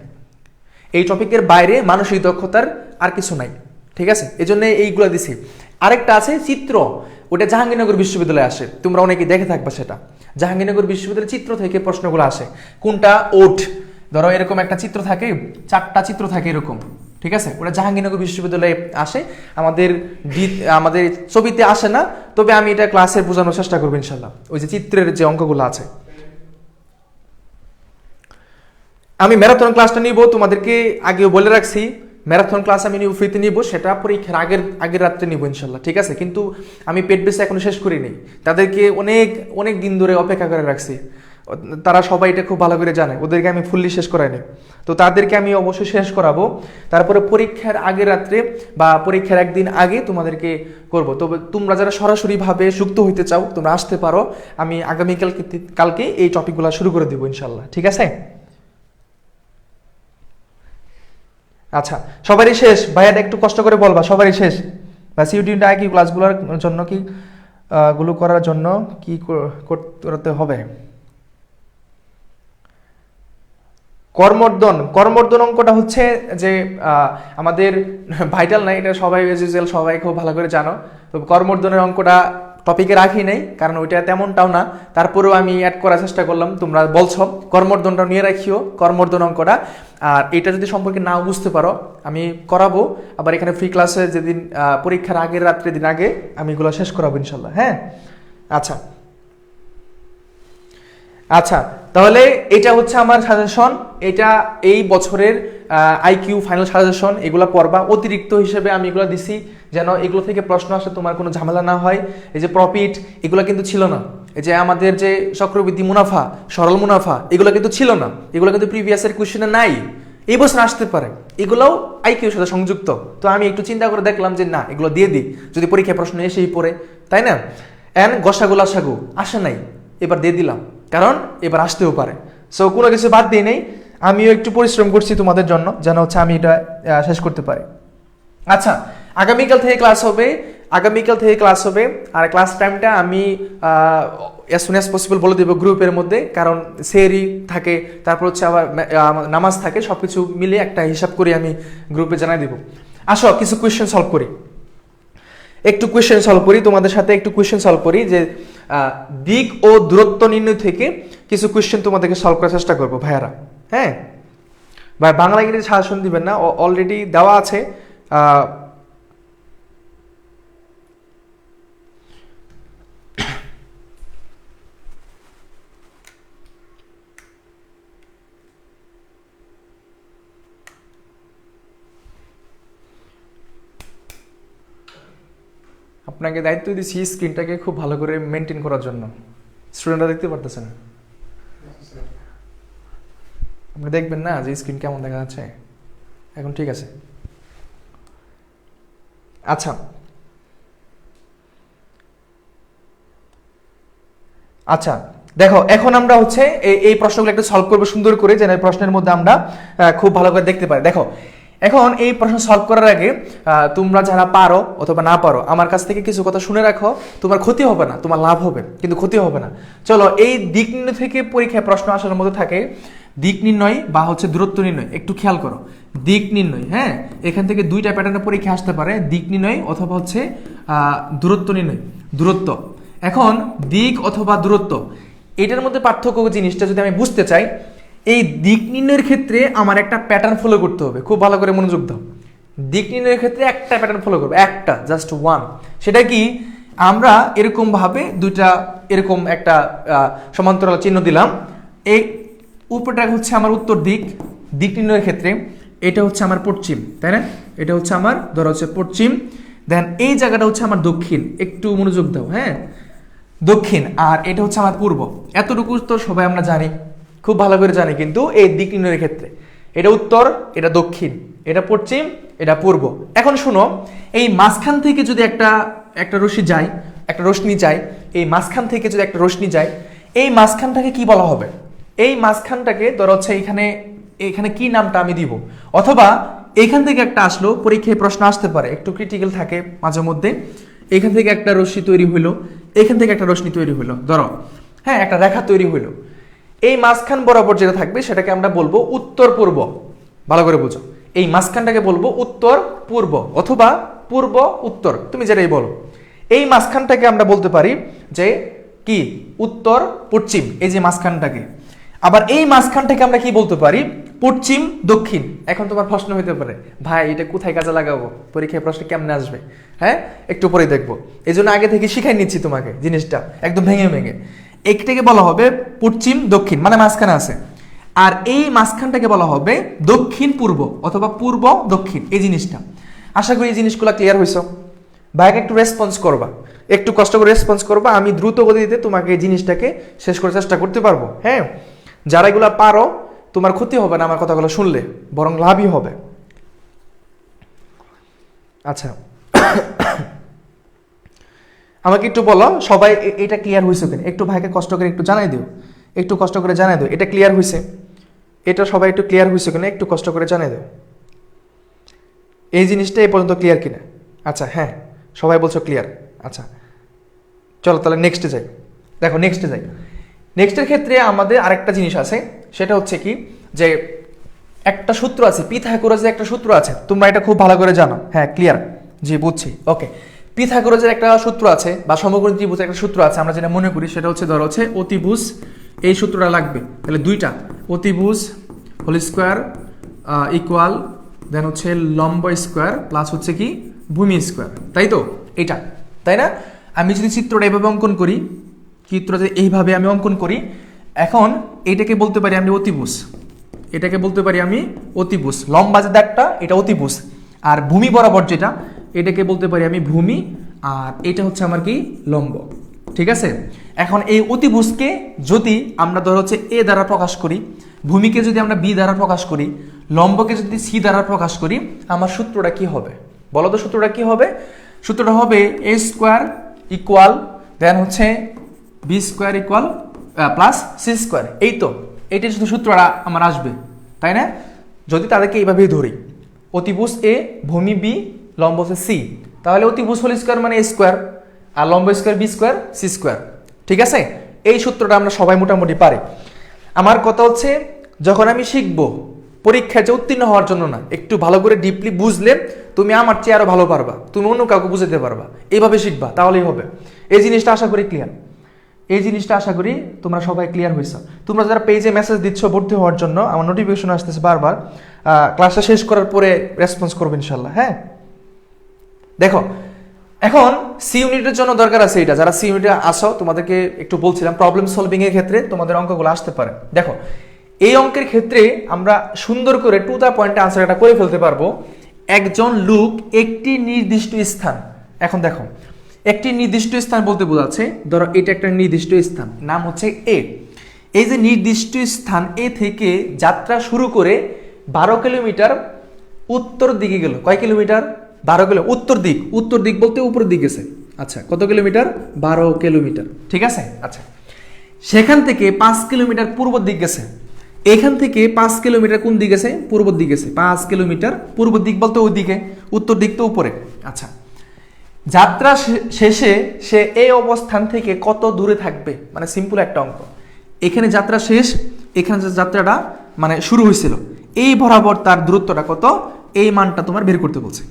এই টপিকের বাইরে মানসিক দক্ষতার আর কিছু নাই, ঠিক আছে, এই জন্য এইগুলো দিছি। আরেকটা আছে চিত্র, ওটা জাহাঙ্গীরনগর বিশ্ববিদ্যালয়ে আসে, তোমরা অনেকেই দেখে থাকবা, সেটা জাহাঙ্গীরনগর বিশ্ববিদ্যালয়ের চিত্র থেকে প্রশ্নগুলো আসে। কোনটা ওট, ধরো এরকম একটা চিত্র থাকে, 4টা চিত্র থাকে এরকম, ঠিক আছে, ওটা জাহাঙ্গীরনগর বিশ্ববিদ্যালয়ে আসে, আমাদের ছবিতে আসে না, তবে আমি এটা ক্লাসে বোঝানোর চেষ্টা করবো ইনশাল্লাহ, ওই যে চিত্রের যে অঙ্কগুলো আছে। আমি ম্যারাথন ক্লাসটা নিব, তোমাদেরকে আগেও বলে রাখছি, ম্যারাথন ক্লাস আমি নিব, ফ্রিতে নিব, সেটা পরীক্ষার আগের রাত্রে নিব ইনশাল্লাহ, ঠিক আছে। কিন্তু আমি পেট বেসে এখনো শেষ করিনি, তাদেরকে অনেক অনেক দিন ধরে অপেক্ষা করে রাখছি, তারা সবাই এটা খুব ভালো করে জানে, ওদেরকে আমি ফুললি শেষ করাইনি, তো তাদেরকে আমি অবশ্যই শেষ করাবো। তারপরে পরীক্ষার আগের রাত্রে বা পরীক্ষার একদিন আগে তোমাদেরকে করব। তবে তোমরা যারা সরাসরিভাবে যুক্ত হইতে চাও তোমরা আসতে পারো, আমি কালকে এই টপিকগুলো শুরু করে দিব ইনশাল্লাহ, ঠিক আছে। আচ্ছা, সবারই শেষ ভাইয়াটা একটু কষ্ট করে বলবা, সবারই শেষ বা সিউটিনটা কি ক্লাসগুলোর জন্য কি গুলো করার জন্য কি করতে হবে? কর্মর্দন অঙ্কটা হচ্ছে যে আমাদের ভাইটাল নাই, এটা সবাই সবাই খুব ভালো করে জানো। তো কর্মর্দনের অঙ্কটা টপিকে রাখি নাই, কারণ ওইটা তেমনটাও না, তারপরেও আমি অ্যাড করার চেষ্টা করলাম, তোমরা বলছো কর্মর্দনটা নিয়ে রাখিও, কর্মর্দন অঙ্কটা। আর এটা যদি সম্পর্কে নাও বুঝতে পারো আমি করাবো, আবার এখানে ফ্রি ক্লাসে যেদিন পরীক্ষার আগের রাত্রে দিন আগে আমি এগুলো শেষ করাবো ইনশাল্লাহ, হ্যাঁ। আচ্ছা আচ্ছা, তাহলে এটা হচ্ছে আমার সাজেশন, এটা এই বছরের আইকিউ ফাইনাল সাজেশন, এগুলো পড়বা। অতিরিক্ত হিসেবে আমি এগুলো দিছি যেন এগুলো থেকে প্রশ্ন আসে, তোমার কোনো ঝামেলা না হয়। এই যে প্রফিট, এগুলো কিন্তু ছিল না, এই যে আমাদের যে চক্রবৃদ্ধি মুনাফা, সরল মুনাফা, এগুলো কিন্তু ছিল না, এগুলো কিন্তু প্রিভিয়াসের কোয়েশ্চেনে নাই, এই বছর আসতে পারে, এগুলোও আইকিউর সাথে সংযুক্ত। তো আমি একটু চিন্তা করে দেখলাম যে না, এগুলো দিয়ে দিই, যদি পরীক্ষায় প্রশ্ন এসেই পড়ে, তাই না। গসাগু লাসাগু আসে নাই, এবার দিয়ে দিলাম, কারণ এবার আসতেও পারে। সো কোনো কিছু বাদ দিয়ে নেই, আমিও একটু পরিশ্রম করছি তোমাদের জন্য, যেন হচ্ছে আমি এটা শেষ করতে পারি। আচ্ছা, আগামীকাল থেকে ক্লাস হবে, আর ক্লাস টাইমটা আমি as soon as possible বলে দেবো গ্রুপের মধ্যে, কারণ সেহরি থাকে, তারপর হচ্ছে আবার নামাজ থাকে, সবকিছু মিলে একটা হিসাব করে আমি গ্রুপে জানাই দিব। আসো কিছু কোয়েশ্চেন সলভ করি, তোমাদের সাথে একটু কোয়েশ্চেন সলভ করি, যে দিক ও দূরত্ব নির্ণয় থেকে কিছু কোয়েশ্চেন তোমাদেরকে সলভ করার চেষ্টা করবো ভাইয়ারা, হ্যাঁ ভাই। বাংলা ইংরেজি সাজেশন দিবেন না, অলরেডি দেওয়া আছে। আপনাকে দায়িত্ব দিচ্ছি স্ক্রিনটাকে খুব ভালো করে মেনটেন করার জন্য, স্টুডেন্টরা দেখতে পারতেছে না, আপনি দেখবেন না যে স্ক্রিন কেমন দেখা যাচ্ছে এখন, ঠিক আছে। আচ্ছা আচ্ছা, দেখো এখন আমরা হচ্ছে এই প্রশ্নগুলো একটু সলভ করবো সুন্দর করে, যেন এই প্রশ্নের মধ্যে আমরা খুব ভালো করে দেখতে পারি। দেখো এখন এই প্রশ্ন সলভ করার আগে তোমরা যারা পারো অথবা না পারো, আমার কাছ থেকে কিছু কথা শুনে রাখো, তোমার ক্ষতি হবে না, তোমার লাভ হবে, কিন্তু ক্ষতি হবে না। চলো, এই দিক নির্ণয় থেকে পরীক্ষায় প্রশ্ন আসার মধ্যে থাকে দিক নির্ণয় বা হচ্ছে দূরত্ব নির্ণয়। একটু খেয়াল করো, দিক নির্ণয়, হ্যাঁ, এখান থেকে দুইটা প্যাটার্নে পরীক্ষা আসতে পারে, দিক নির্ণয় অথবা হচ্ছে দূরত্ব নির্ণয়। দূরত্ব, এখন দিক অথবা দূরত্ব, এটার মধ্যে পার্থক্য জিনিসটা যদি আমি বুঝতে চাই, এই দিক নির্ণয়ের ক্ষেত্রে আমার একটা প্যাটার্ন ফলো করতে হবে। খুব ভালো করে মনোযোগ দাও। দিক নির্ণয়ের ক্ষেত্রে একটা প্যাটার্ন ফলো করবো, একটা, জাস্ট ওয়ান। সেটা কি, আমরা এরকম ভাবে দুইটা এরকম একটা সমান্তরাল চিহ্ন দিলাম। এই উপরটা হচ্ছে আমার উত্তর দিক, দিক নির্ণয়ের ক্ষেত্রে। এটা হচ্ছে আমার পশ্চিম, তাই না? এটা হচ্ছে আমার ধরো হচ্ছে পশ্চিম। দেন এই জায়গাটা হচ্ছে আমার দক্ষিণ, একটু মনোযোগ দাও, হ্যাঁ, দক্ষিণ। আর এটা হচ্ছে আমার পূর্ব। এতটুকু তো সবাই আমরা জানি, খুব ভালো করে জানি। কিন্তু এই দিক নির্ণয়ের ক্ষেত্রে এটা উত্তর, এটা দক্ষিণ, এটা পশ্চিম, এটা পূর্ব। এখন শুনো, এই মাঝখান থেকে যদি একটা রশ্মি যায়, একটা রশ্মি যায়, এই মাঝখান থেকে যদি একটা রশ্মি যায়, এই মাঝখানটাকে কি বলা হবে? এই মাঝখানটাকে ধরো হচ্ছে এখানে কি নামটা আমি দিব? অথবা এইখান থেকে একটা আসলো, পরীক্ষায় প্রশ্ন আসতে পারে, একটু ক্রিটিক্যাল থাকে মাঝে মধ্যে। এখান থেকে একটা রশ্মি তৈরি হইলো, এখান থেকে একটা রশ্মি তৈরি হইলো, ধরো, হ্যাঁ, একটা রেখা তৈরি হইলো। এই মাঝখান বরাবর যেটা থাকবে সেটাকে আমরা বলবো উত্তর পূর্ব। ভালো করে বুঝো, এই মাঝখানটাকে বলবো উত্তর পূর্ব অথবা পূর্ব উত্তর, তুমি যেটাই বলো। এই মাঝখানটাকে আমরা বলতে পারি যে কি, উত্তর পশ্চিম, এই যে মাঝখানটাকে। আবার এই মাঝখানটাকে আমরা কি বলতে পারি? পশ্চিম দক্ষিণ। এখন তোমার প্রশ্ন হইতে পারে, ভাই এটা কোথায় কাজে লাগাবো, পরীক্ষায় প্রশ্ন কেমনে আসবে? হ্যাঁ, একটু পরে দেখবো। এই জন্য আগে থেকে শিখাই নিচ্ছি তোমাকে জিনিসটা একদম ভেঙে ভেঙে। একটাকে বলা হবে পশ্চিম দক্ষিণ, মানে মাঝখানে আছে। আর এই মাঝখানটাকে বলা হবে দক্ষিণ পূর্ব অথবা পূর্ব দক্ষিণ, এই জিনিসটা। আশা করি এই জিনিসগুলো ক্লিয়ার হয়েছে। ভাইকে একটু রেসপন্স করবা, একটু কষ্ট করে রেসপন্স করবা। আমি দ্রুত গতিতে তোমাকে এই জিনিসটাকে শেষ করার চেষ্টা করতে পারবো। হ্যাঁ, যারা এগুলো পারো, তোমার ক্ষতি হবে না আমার কথাগুলো শুনলে, বরং লাভই হবে। আচ্ছা, আমাকে একটু বলো সবাই, এটা ক্লিয়ার হয়েছে কিনা? একটু ভাইকে কষ্ট করে একটু জানাই দিও, একটু কষ্ট করে জানাই দিও এটা ক্লিয়ার হয়েছে। এটা সবাই একটু ক্লিয়ার হয়েছে কিনা একটু কষ্ট করে জানাই দিও, এই জিনিসটা এই পর্যন্ত ক্লিয়ার কিনা। আচ্ছা, হ্যাঁ, সবাই বলছো ক্লিয়ার। আচ্ছা, চলো তাহলে নেক্সটে যাই। দেখো, নেক্সটে যাই। নেক্সটের ক্ষেত্রে আমাদের আরেকটা জিনিস আছে, সেটা হচ্ছে কি, যে একটা সূত্র আছে, পিথাগোরাসের একটা সূত্র আছে, তোমরা এটা খুব ভালো করে জানো। হ্যাঁ, ক্লিয়ার, জি বুঝছি, ওকে। পিথাগোরাসের একটা সূত্র আছে, বা সমকোণী ত্রিভুজের একটা সূত্র আছে, আমরা যেটা মনে করি সেটা হচ্ছে, ধরো হচ্ছে অতিভুজ, এই সূত্রটা লাগবে। তাহলে দুইটা, অতিভুজ হোল স্কোয়ার ইকুয়াল দেন হচ্ছে লম্ব স্কোয়ার প্লাস হচ্ছে কি ভূমি স্কোয়ার, তাই তো? এটা, তাই না? আমি যদি চিত্রটা এইভাবে অঙ্কন করি, চিত্রটা এইভাবে আমি অঙ্কন করি, এখন এটাকে বলতে পারি আমি অতিভুজ, এটাকে বলতে পারি আমি অতিভুজ। লম্বা যে দাগটা এটা অতিভুজ, আর ভূমি বরাবর যেটা এটাকে বলতে পারি আমি ভূমি, আর এটা হচ্ছে আমার কি লম্ব, ঠিক আছে? এখন এই অতিভুজকে যদি আমরা ধরো হচ্ছে এ দ্বারা প্রকাশ করি, ভূমিকে যদি আমরা বি দ্বারা প্রকাশ করি, লম্বকে যদি সি দ্বারা প্রকাশ করি, আমার সূত্রটা কি হবে বলো তো? সূত্রটা কি হবে? সূত্রটা হবে এ স্কোয়ার ইকুয়াল দেন হচ্ছে B square equal plus C square. এই তো, এইটার শুধু সূত্রটা আমার আসবে, তাই না? যদি তাদেরকে এইভাবেই ধরি, অতিভুজ এ, ভূমি বি, লম্ব হচ্ছে সি, তাহলে অতিভুজ হোল স্কোয়ার মানে এ স্কোয়ার, আর লম্ব square B square C square, ঠিক আছে? এই সূত্রটা আমরা সবাই মোটামুটি পারি। আমার কথা হচ্ছে, যখন আমি শিখবো, পরীক্ষায় যে উত্তীর্ণ হওয়ার জন্য না, একটু ভালো করে ডিপলি বুঝলে তুমি আমার চেয়ে আরো ভালো পারবা, তুমি অন্য কাউকে বুঝাতে পারবা, এইভাবে শিখবা, তাহলেই হবে। এই জিনিসটা আশা করি ক্লিয়ার, এই জিনিসটা আশা করি তোমরা সবাই ক্লিয়ার হয়েছ। তোমরা যারা পেজে মেসেজ দিচ্ছ ভর্তি হওয়ার জন্য, আমার নোটিফিকেশন আসতেছে বারবার, ক্লাসটা শেষ করার পরে রেসপন্স করবো ইনশাল্লাহ। হ্যাঁ, দেখো, এখন সি ইউনিটের জন্য দরকার আছে এটা। যারা সি ইউনিটে আসো, তোমাদেরকে একটু বলছিলাম প্রবলেম সলভিং এর ক্ষেত্রে তোমাদের অঙ্কগুলো আসতে পারে। দেখো, এই অঙ্কের ক্ষেত্রে আমরা সুন্দর করে টু দ্য পয়েন্টে আনসারটা করে ফেলতে পারবো। একজন লোক একটি নির্দিষ্ট স্থান, এখন দেখো, একটি নির্দিষ্ট স্থান বলতে বোঝাচ্ছে, ধরো এটা একটা নির্দিষ্ট স্থান, নাম হচ্ছে এ। এই যে নির্দিষ্ট স্থান এ থেকে যাত্রা শুরু করে 12 কিলোমিটার উত্তর দিকে গেল। কয় কিলোমিটার? 12 কিলো। উত্তর দিক, উত্তর দিক বলতে উপরের দিক গেছে। আচ্ছা, কত কিলোমিটার? 12 কিলোমিটার, ঠিক আছে? আচ্ছা, সেখান থেকে 5 কিলোমিটার পূর্ব দিক গেছে। এখান থেকে 5 কিলোমিটার কোন দিক গেছে? পূর্ব দিক গেছে। 5 কিলোমিটার পূর্ব দিক বলতে ওই দিকে, উত্তর দিক তো উপরে। আচ্ছা, যাত্রা শেষে সে এই অবস্থান থেকে কত দূরে থাকবে? মানে সিম্পল একটা অঙ্ক। এখানে যাত্রা শেষ, এখানে যে যাত্রাটা মানে শুরু হয়েছিল, এই বরাবর তার দূরত্বটা কত, এই মানটা তোমার বের করতে বলছে।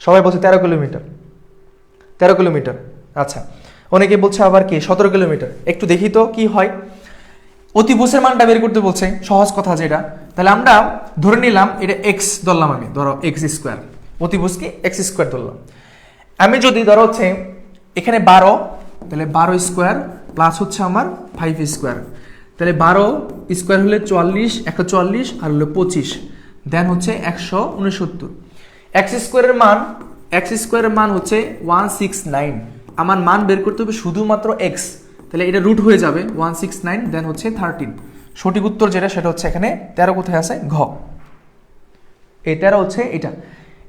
সবাই বলছে 13 কিলোমিটার, 13 কিলোমিটার। আচ্ছা, অনেকে বলছে আবার কি 17 কিলোমিটার। একটু দেখি তো কি হয়। অতিভুজের মানটা বের করতে বলছে, সহজ কথা যেটা। তাহলে আমরা ধরে নিলাম এটা এক্স ধরলাম, আমি ধরো এক্স স্কোয়ার, অতিভুজকে এক্স স্কোয়ার ধরলাম। আমি যদি ধরো হচ্ছে এখানে 12, তাহলে 12 স্কোয়ার প্লাস হচ্ছে আমার 5 স্কোয়ার, তাহলে 12 স্কোয়ার হলে 44, 144 আর হলো 25, দেন হচ্ছে 169। এক্স স্কোয়ারের মান হচ্ছে 169। আমার মান বের করতে হবে শুধুমাত্র এক্স, তাহলে এটা রুট হয়ে যাবে 169, দেন হচ্ছে 13। সঠিক উত্তর যেটা সেটা হচ্ছে এখানে 13 কোথায় আছে, ঘ। এই 13 হচ্ছে এটা।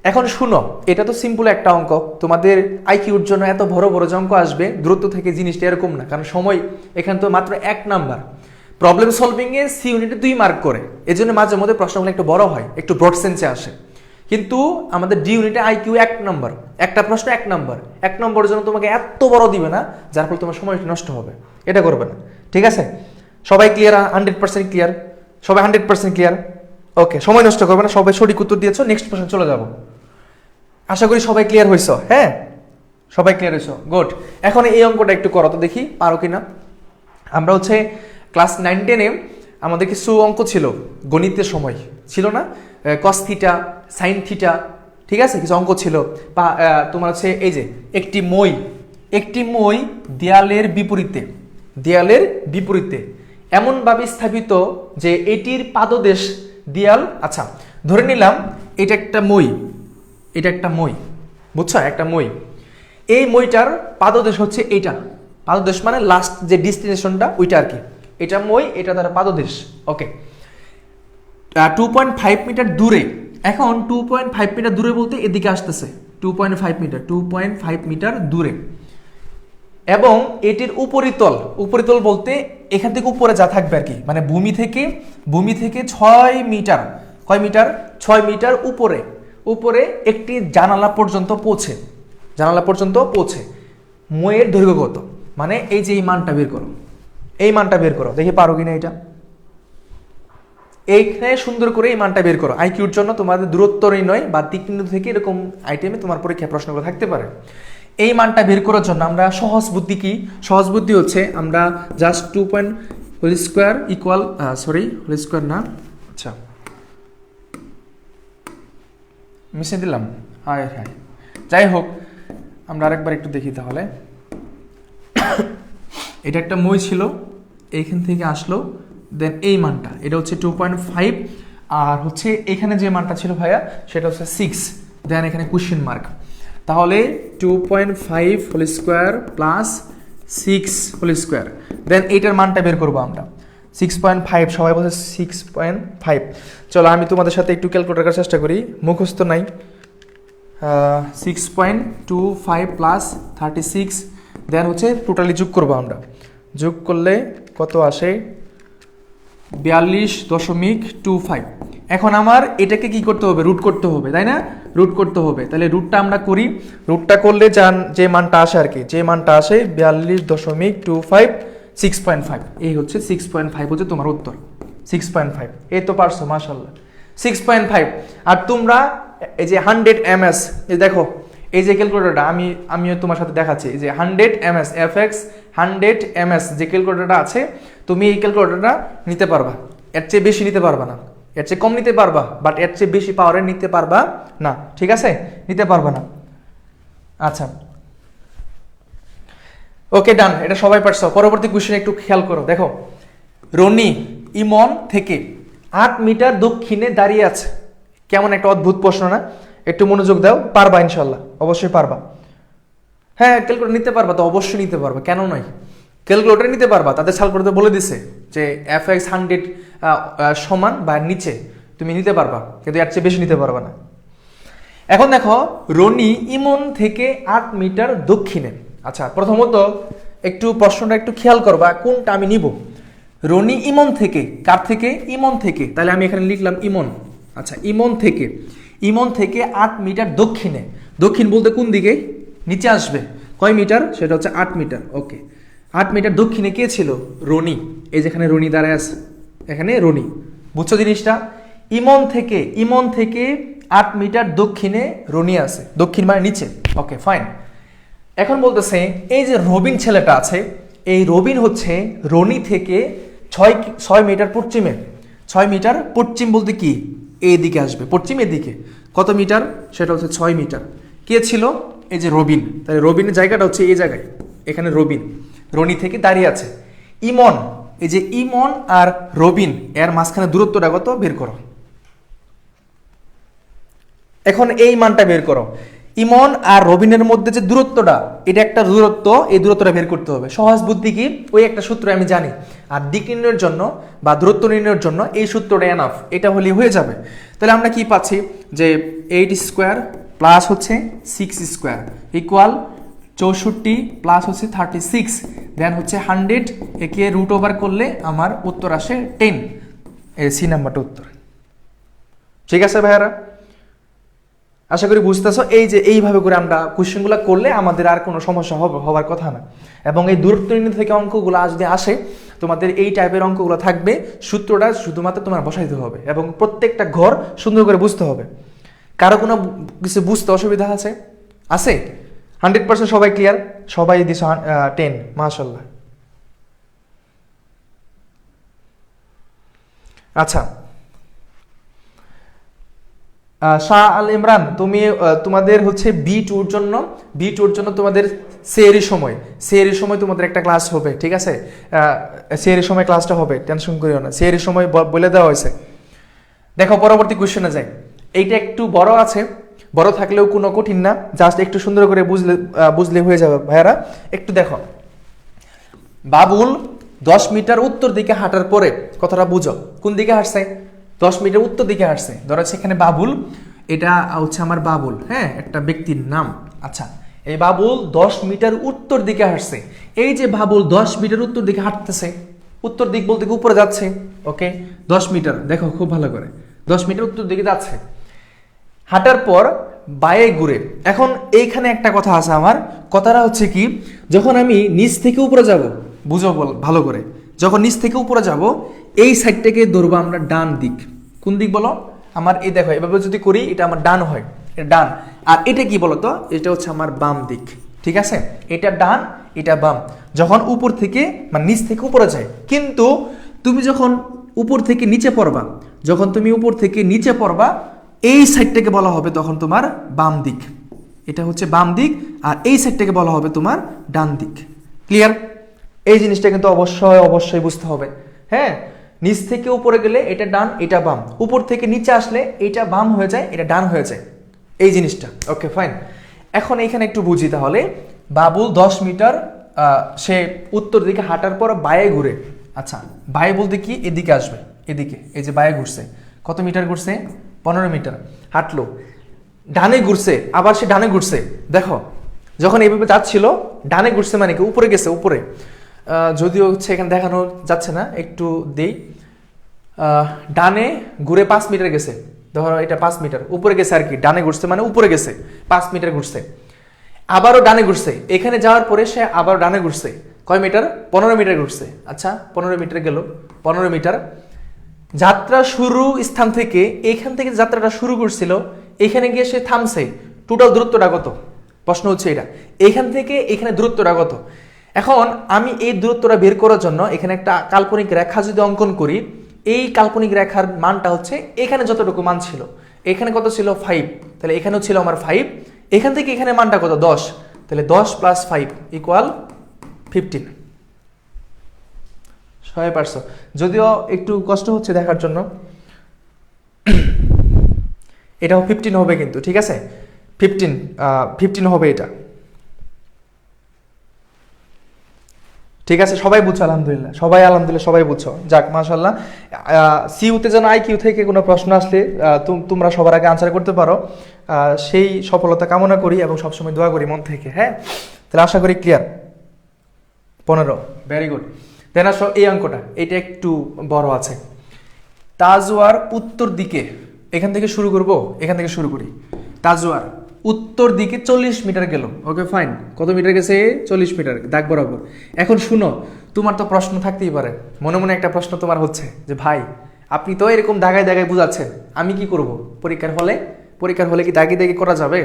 এখন শুনো, এটা তো সিম্পল একটা অঙ্ক, তোমাদের আইকিউর জন্য এত বড় বড় যে অঙ্ক আসবে দূরত্ব থেকে জিনিসটা এরকম না, কারণ সময় এখানে তো মাত্র 1 নাম্বার। প্রবলেম সলভিং এ সি ইউনিটে 2 মার্ক করে, এজন্য মাঝে মধ্যে প্রশ্নগুলো একটু বড় হয়, একটু ব্রড সেন্সে আসে। কিন্তু আমাদের ডি ইউনিটে আইকিউ 1 নাম্বার, একটা প্রশ্ন 1 নাম্বার, 1 নম্বরের জন্য তোমাকে এত বড় দিবে না যার ফলে তোমার সময় নষ্ট হবে, এটা করবে না। ঠিক আছে, সবাই ক্লিয়ার? 100% ক্লিয়ার? সবাই 100% ক্লিয়ার? ওকে, সময় নষ্ট করবে না, সবাই সঠিক উত্তর দিয়েছো। নেক্সট প্রশ্ন চলে যাব। আশা করি সবাই ক্লিয়ার হয়েছ। হ্যাঁ, সবাই ক্লিয়ার হয়েছ, গুড। এখন এই অঙ্কটা একটু করো তো দেখি পারো কিনা। আমরা হচ্ছে ক্লাস 9-10-এ আমাদের কিছু অঙ্ক ছিল, গণিতের সময় ছিল না, কস থিটা, সাইন থিটা, ঠিক আছে, কিছু অঙ্ক ছিল। তোমার হচ্ছে এই যে একটি মই দেয়ালের বিপরীতে এমনভাবে স্থাপিত যে এটির পাদদেশ দেয়াল। আচ্ছা, ধরে নিলাম এটা একটা মই, বুঝছো, একটা মই। এই মইটার পাদদেশ হচ্ছে এইটা, পাদদেশ মানে লাস্ট যে ডেস্টিনেশনটা ওইটা আর কি। এটা মই, এটা তার পাদদেশ। ওকে, 2.5 মিটার দূরে। এখন 2.5 মিটার দূরে বলতে এদিকে আসতেছে 2.5 মিটার দূরে, এবং এটির উপরিতল বলতে এখান থেকে উপরে যা থাকবে আর কি, মানে ভূমি থেকে 6 মিটার, কয় মিটার, 6 মিটার উপরে একটি জানালা পর্যন্ত পৌঁছে মইয়ের দৈর্ঘ্য কত? মানে এই যে এই মানটা বের করো, দেখি পারো কিনা এটা। এইখানে সুন্দর করে এই মানটা বের করো। আইকিউর জন্য তোমাদের দূরত্ব নির্ণয় বা দিক নির্ণয় থেকে এরকম আইটেমে তোমার পরীক্ষায় প্রশ্নগুলো থাকতে পারে। এই মানটা বের করার জন্য আমরা সহজ বুদ্ধি হচ্ছে আমরা just 2 whole square equal, whole square না, আচ্ছা মিশিয়ে দিলাম, হ্যাঁ, যাই হোক আমরা আরেকবার একটু দেখি তাহলে। এটা একটা মই ছিল, এইখান থেকে আসলো, দেন এই মানটা এটা হচ্ছে 2.5, আর হচ্ছে এখানে যে মানটা ছিল ভাইয়া সেটা হচ্ছে 6, দেন এখানে কোশ্চেন মার্ক। তাহলে 2.5 whole square plus 6 whole square, then এইটার মানটা বের করবো আমরা 6.5, সবাই বলছে 6.5। চলো আমি তোমাদের সাথে একটু ক্যালকুলেটর করার চেষ্টা করি, মুখস্থ নাই। 6.25 প্লাস 36, দেন হচ্ছে টোটালি যোগ করবো আমরা, যোগ করলে কত আসে, 42.25। এখন আমার এটাকে কি করতে হবে, রুট করতে হবে, তাই না, রুট করতে হবে। তাহলে রুটটা আমরা করি, রুটটা করলে যে মানটা আসে আর কি, যে মানটা আসে 42.25, 6.5, এই হচ্ছে 6.5 হচ্ছে তোমার উত্তর, 6.5। এই তো পারছো, মাশাআল্লাহ, 6.5। আর তোমরা এই যে 100 ms, এই দেখো এই যে ক্যালকুলেটরটা আমিও তোমার সাথে দেখাচ্ছি, এই যে 100 ms FX 100 ms যে ক্যালকুলেটরটা আছে, তুমি এই ক্যালকুলেটরটা নিতে পারবা, এর চেয়ে বেশি নিতে পারবা না, এর চেয়ে কম নিতে পারবা, বাট এর চেয়ে বেশি পাওয়ারে নিতে পারবা না, ঠিক আছে, নিতে পারবা না। আচ্ছা, ওকে, ডান, এটা সবাই পারছো। পরবর্তী কোশ্চেন একটু খেয়াল করো, দেখো রনি ইমন থেকে 8 মিটার দক্ষিণে দাঁড়িয়ে আছে। কেমন একটা অদ্ভুত প্রশ্ন না? একটু মনোযোগ দাও, পারবা ইনশাল্লাহ, অবশ্যই পারবা। হ্যাঁ, ক্যালকুলেটর নিতে পারবা তো, অবশ্যই নিতে পারবা, কেন নয়, ক্যালকুলেটর নিতে পারবা। তাদের সাল করতে বলে দিছে যে FX 100 সমান বা নিচে তুমি নিতে পারবা, কিন্তু এর চেয়ে বেশি নিতে পারবা না। এখন দেখো রনি ইমন থেকে 8 মিটার দক্ষিণে। আচ্ছা, প্রথমত একটু প্রশ্নটা একটু খেয়াল করবা, কোনটা আমি নিব। রনি ইমন থেকে, কার থেকে, ইমন থেকে, তাহলে আমি এখানে লিখলাম ইমন। আচ্ছা, ইমন থেকে 8 মিটার দক্ষিণে, দক্ষিণ বলতে কোন দিকে, নিচে আসবে, কয় মিটার, সেটা হচ্ছে 8 মিটার। ওকে, 8 মিটার দক্ষিণে কে ছিল, রনি, এই যেখানে রনি দাঁড়ায় আছে, এখানে রনি, বুঝছো জিনিসটা। ইমন থেকে 8 মিটার দক্ষিণে রনি আছে, দক্ষিণ মানে নিচে। ওকে, ফাইন। এখন বলতেছে এই যে রবিন ছেলেটা আছে, এই রবিন হচ্ছে রনি থেকে 6 মিটার পশ্চিমে, 6 মিটার পশ্চিম বলতে কি এইদিকে আসবে, পশ্চিম এদিকে কত মিটার, সেটা হচ্ছে 6 মিটার। কে ছিল, এই যে রবিন, তাহলে রবিনের জায়গাটা হচ্ছে এই জায়গায়, এখানে রবিন রনি থেকে দাঁড়িয়ে আছে। ইমন, এই যে ইমন আর রবিন এর মাঝখানে দূরত্বটা কত বের করো। এখন এই মানটা বের করো, ইমন আর রবিনের মধ্যে যে দূরত্বটা, এটা একটা দূরত্ব, এই দূরত্বটা বের করতে হবে। সহজ বুদ্ধি কি, ওই একটা সূত্র আমি জানি, আর দিক নির্ণয়ের জন্য বা দূরত্ব নির্ণয়ের জন্য এই সূত্রটা এনাফ, এটা হলেই হয়ে যাবে। তাহলে আমরা কি পাচ্ছি যে 8 স্কোয়ার প্লাস হচ্ছে 6 স্কোয়ার ইকুয়াল 64 প্লাস হচ্ছে 36, দেন হচ্ছে 100, একে রুট ওভার করলে আমার উত্তর আসে 10। এই সি নাম্বারটা উত্তর। ঠিক আছে ভাইয়ারা, আশা করি বুঝতেছো। এই যে এইভাবে করে আমরা কোশ্চেনগুলো করলে আমাদের আর কোনো সমস্যা হওয়ার কথা না। এবং এই দূরত্ব নির্ণয় থেকে অঙ্কগুলো যদি আসে, তোমাদের এই টাইপের অঙ্কগুলো থাকবে, সূত্রটা শুধুমাত্র তোমার বসাইতে হবে এবং প্রত্যেকটা ঘর সুন্দর করে বুঝতে হবে। কারো কোনো কিছু বুঝতে অসুবিধা আছে? 100% সবাই ক্লিয়ার? সবাই দিছ 10, মাশাআল্লাহ। আচ্ছা, শাহ আল ইমরান, তুমি তোমাদের হচ্ছে বি2 এর জন্য তোমাদের সেহরির সময় তোমাদের একটা ক্লাস হবে, ঠিক আছে? সেহরির সময় ক্লাসটা হবে, টেনশন করিও না, সেহরির সময় বলে দেওয়া হয়েছে। দেখো পরবর্তী কোশ্চেনে যাই। এইটা একটু বড় আছে, বড় থাকলেও কোনো কঠিন না, জাস্ট একটু সুন্দর করে বুঝলে হয়ে যাবে ভাইয়ারা। একটু দেখো, বাবুল 10 মিটার উত্তর দিকে হাঁটার পরে, কথাটা বুঝো, কোন দিকে হাঁটছে? 10 মিটার উত্তর দিকে হাঁটছে। ধরো সেখানে বাবুল, এটা হচ্ছে আমার বাবুল, হ্যাঁ, একটা ব্যক্তির নাম। আচ্ছা, এই বাবুল 10 মিটার উত্তর দিকে হাঁটছে। এই যে বাবুল 10 মিটার উত্তর দিকে হাঁটতেছে, উত্তর দিক বলতে উপরে যাচ্ছে, ওকে? 10 মিটার, দেখো খুব ভালো করে, 10 মিটার উত্তর দিকে যাচ্ছে। হাঁটার পর বায়ে ঘুরে, এখন এইখানে একটা কথা আছে আমার, কথাটা হচ্ছে কি, যখন আমি নিচ থেকে উপরে যাব, বুঝো ভালো করে, যখন নিচ থেকে উপরে যাব, এই সাইডটাকে ধরবো আমরা ডান দিক। কোন দিক বলো আমার? এই দেখো, এভাবে যদি করি এটা আমার ডান হয়, এটা ডান। আর এটা কি বলতো, এটা হচ্ছে আমার বাম দিক, ঠিক আছে? এটা ডান, এটা বাম। যখন উপর থেকে মানে নিচ থেকে উপরে যায়, কিন্তু তুমি যখন উপর থেকে নিচে পড়বা, যখন তুমি উপর থেকে নিচে পড়বা, এই সাইডটাকে বলা হবে তখন তোমার বাম দিক, এটা হচ্ছে বাম দিক। আর এই সাইডটাকে বলা হবে তোমার ডান দিক। ক্লিয়ার? এই জিনিসটা কিন্তু অবশ্যই বুঝতে হবে, হ্যাঁ? নিচ থেকে উপরে গেলে এটা ডান, এটা বাম, উপর থেকে নিচে আসলে এটা বাম হয়ে যায়, এটা ডান হয়ে যায়, এই জিনিসটা। Okay fine. এখন এখানে একটু বুঝি তাহলে, বাবুল 10 মিটার সে উত্তর দিকে হাঁটার পর বায়ে ঘুরে। আচ্ছা, বায়ে বলতে কি এদিকে আসবে, এদিকে, এই যে বায়ে ঘুরছে, কত মিটার ঘুরছে? 15 মিটার হাঁটলো। ডানে ঘুরছে, আবার সে ডানে ঘুরছে, দেখো যখন এইভাবে যাচ্ছিল ডানে ঘুরছে মানে কি উপরে গেছে, উপরে। যদিও হচ্ছে এখানে দেখানো যাচ্ছে না, একটু দেই। ডানে ঘুরে 5 মিটার গেছে, ধরো এটা 5 মিটার উপরে গেছে আর কি, ডানে ঘুরছে মানে উপরে গেছে, 5 মিটার ঘুরছে। আবারও ডানে ঘুরছে, এখানে যাওয়ার পরে সে আবার ডানে ঘুরছে, কয় মিটার? 15 মিটার ঘুরছে। আচ্ছা, 15 মিটার গেল, 15 মিটার। যাত্রা শুরু স্থান থেকে, এইখান থেকে যাত্রাটা শুরু করছিল, এখানে গিয়ে সে থামছে, টোটাল দূরত্বটা কত? প্রশ্ন হচ্ছে এটা, এখান থেকে এখানে দূরত্বটা কত? এখন আমি এই দূরত্বটা বের করার জন্য এখানে একটা কাল্পনিক রেখা যদি অঙ্কন করি, এই কাল্পনিক রেখার মানটা হচ্ছে এখানে যতটুকু মান ছিল, এখানে কত ছিল? 5, তাহলে এখানেও ছিল আমার 5, এখান থেকে এখানে মানটা কত? 10, তাহলে 10 + 5 = 15। সবাই পারছো? যদিও একটু কষ্ট হচ্ছে দেখার জন্য, এটাও 15 হবে কিন্তু, ঠিক আছে? 15 হবে এটা, ঠিক আছে? সবাই বুঝছো? আলহামদুলিল্লাহ, সবাই বুঝছো, যাক মাশাআল্লাহ। সিইউতে যেন আইকিউ থেকে কোনো প্রশ্ন আসলে তোমরা সবার আগে আনসার করতে পারো, সেই সফলতা কামনা করি এবং সবসময় দোয়া করি মন থেকে, হ্যাঁ? তাহলে আশা করি ক্লিয়ার। 15, very good. দেন আসো এই অঙ্কটা, এটা একটু বড় আছে। তাজওয়ার উত্তর দিকে, এখান থেকে শুরু করব, এখান থেকে শুরু করি। তাজওয়ার উত্তর দিকে 40 মিটার গেল, ওকে ফাইন। কত মিটার গেছে? 40 মিটার, দাগ বরাবর। এখন শুনো, তোমার তো প্রশ্ন থাকতেই পারে, মনে মনে একটা প্রশ্ন তোমার হচ্ছে যে ভাই আপনি তো এরকম দাগায় দাগায় বুঝাচ্ছেন, আমি কি করব? পরীক্ষার হলে কি দাগে দাগে করা যাবে?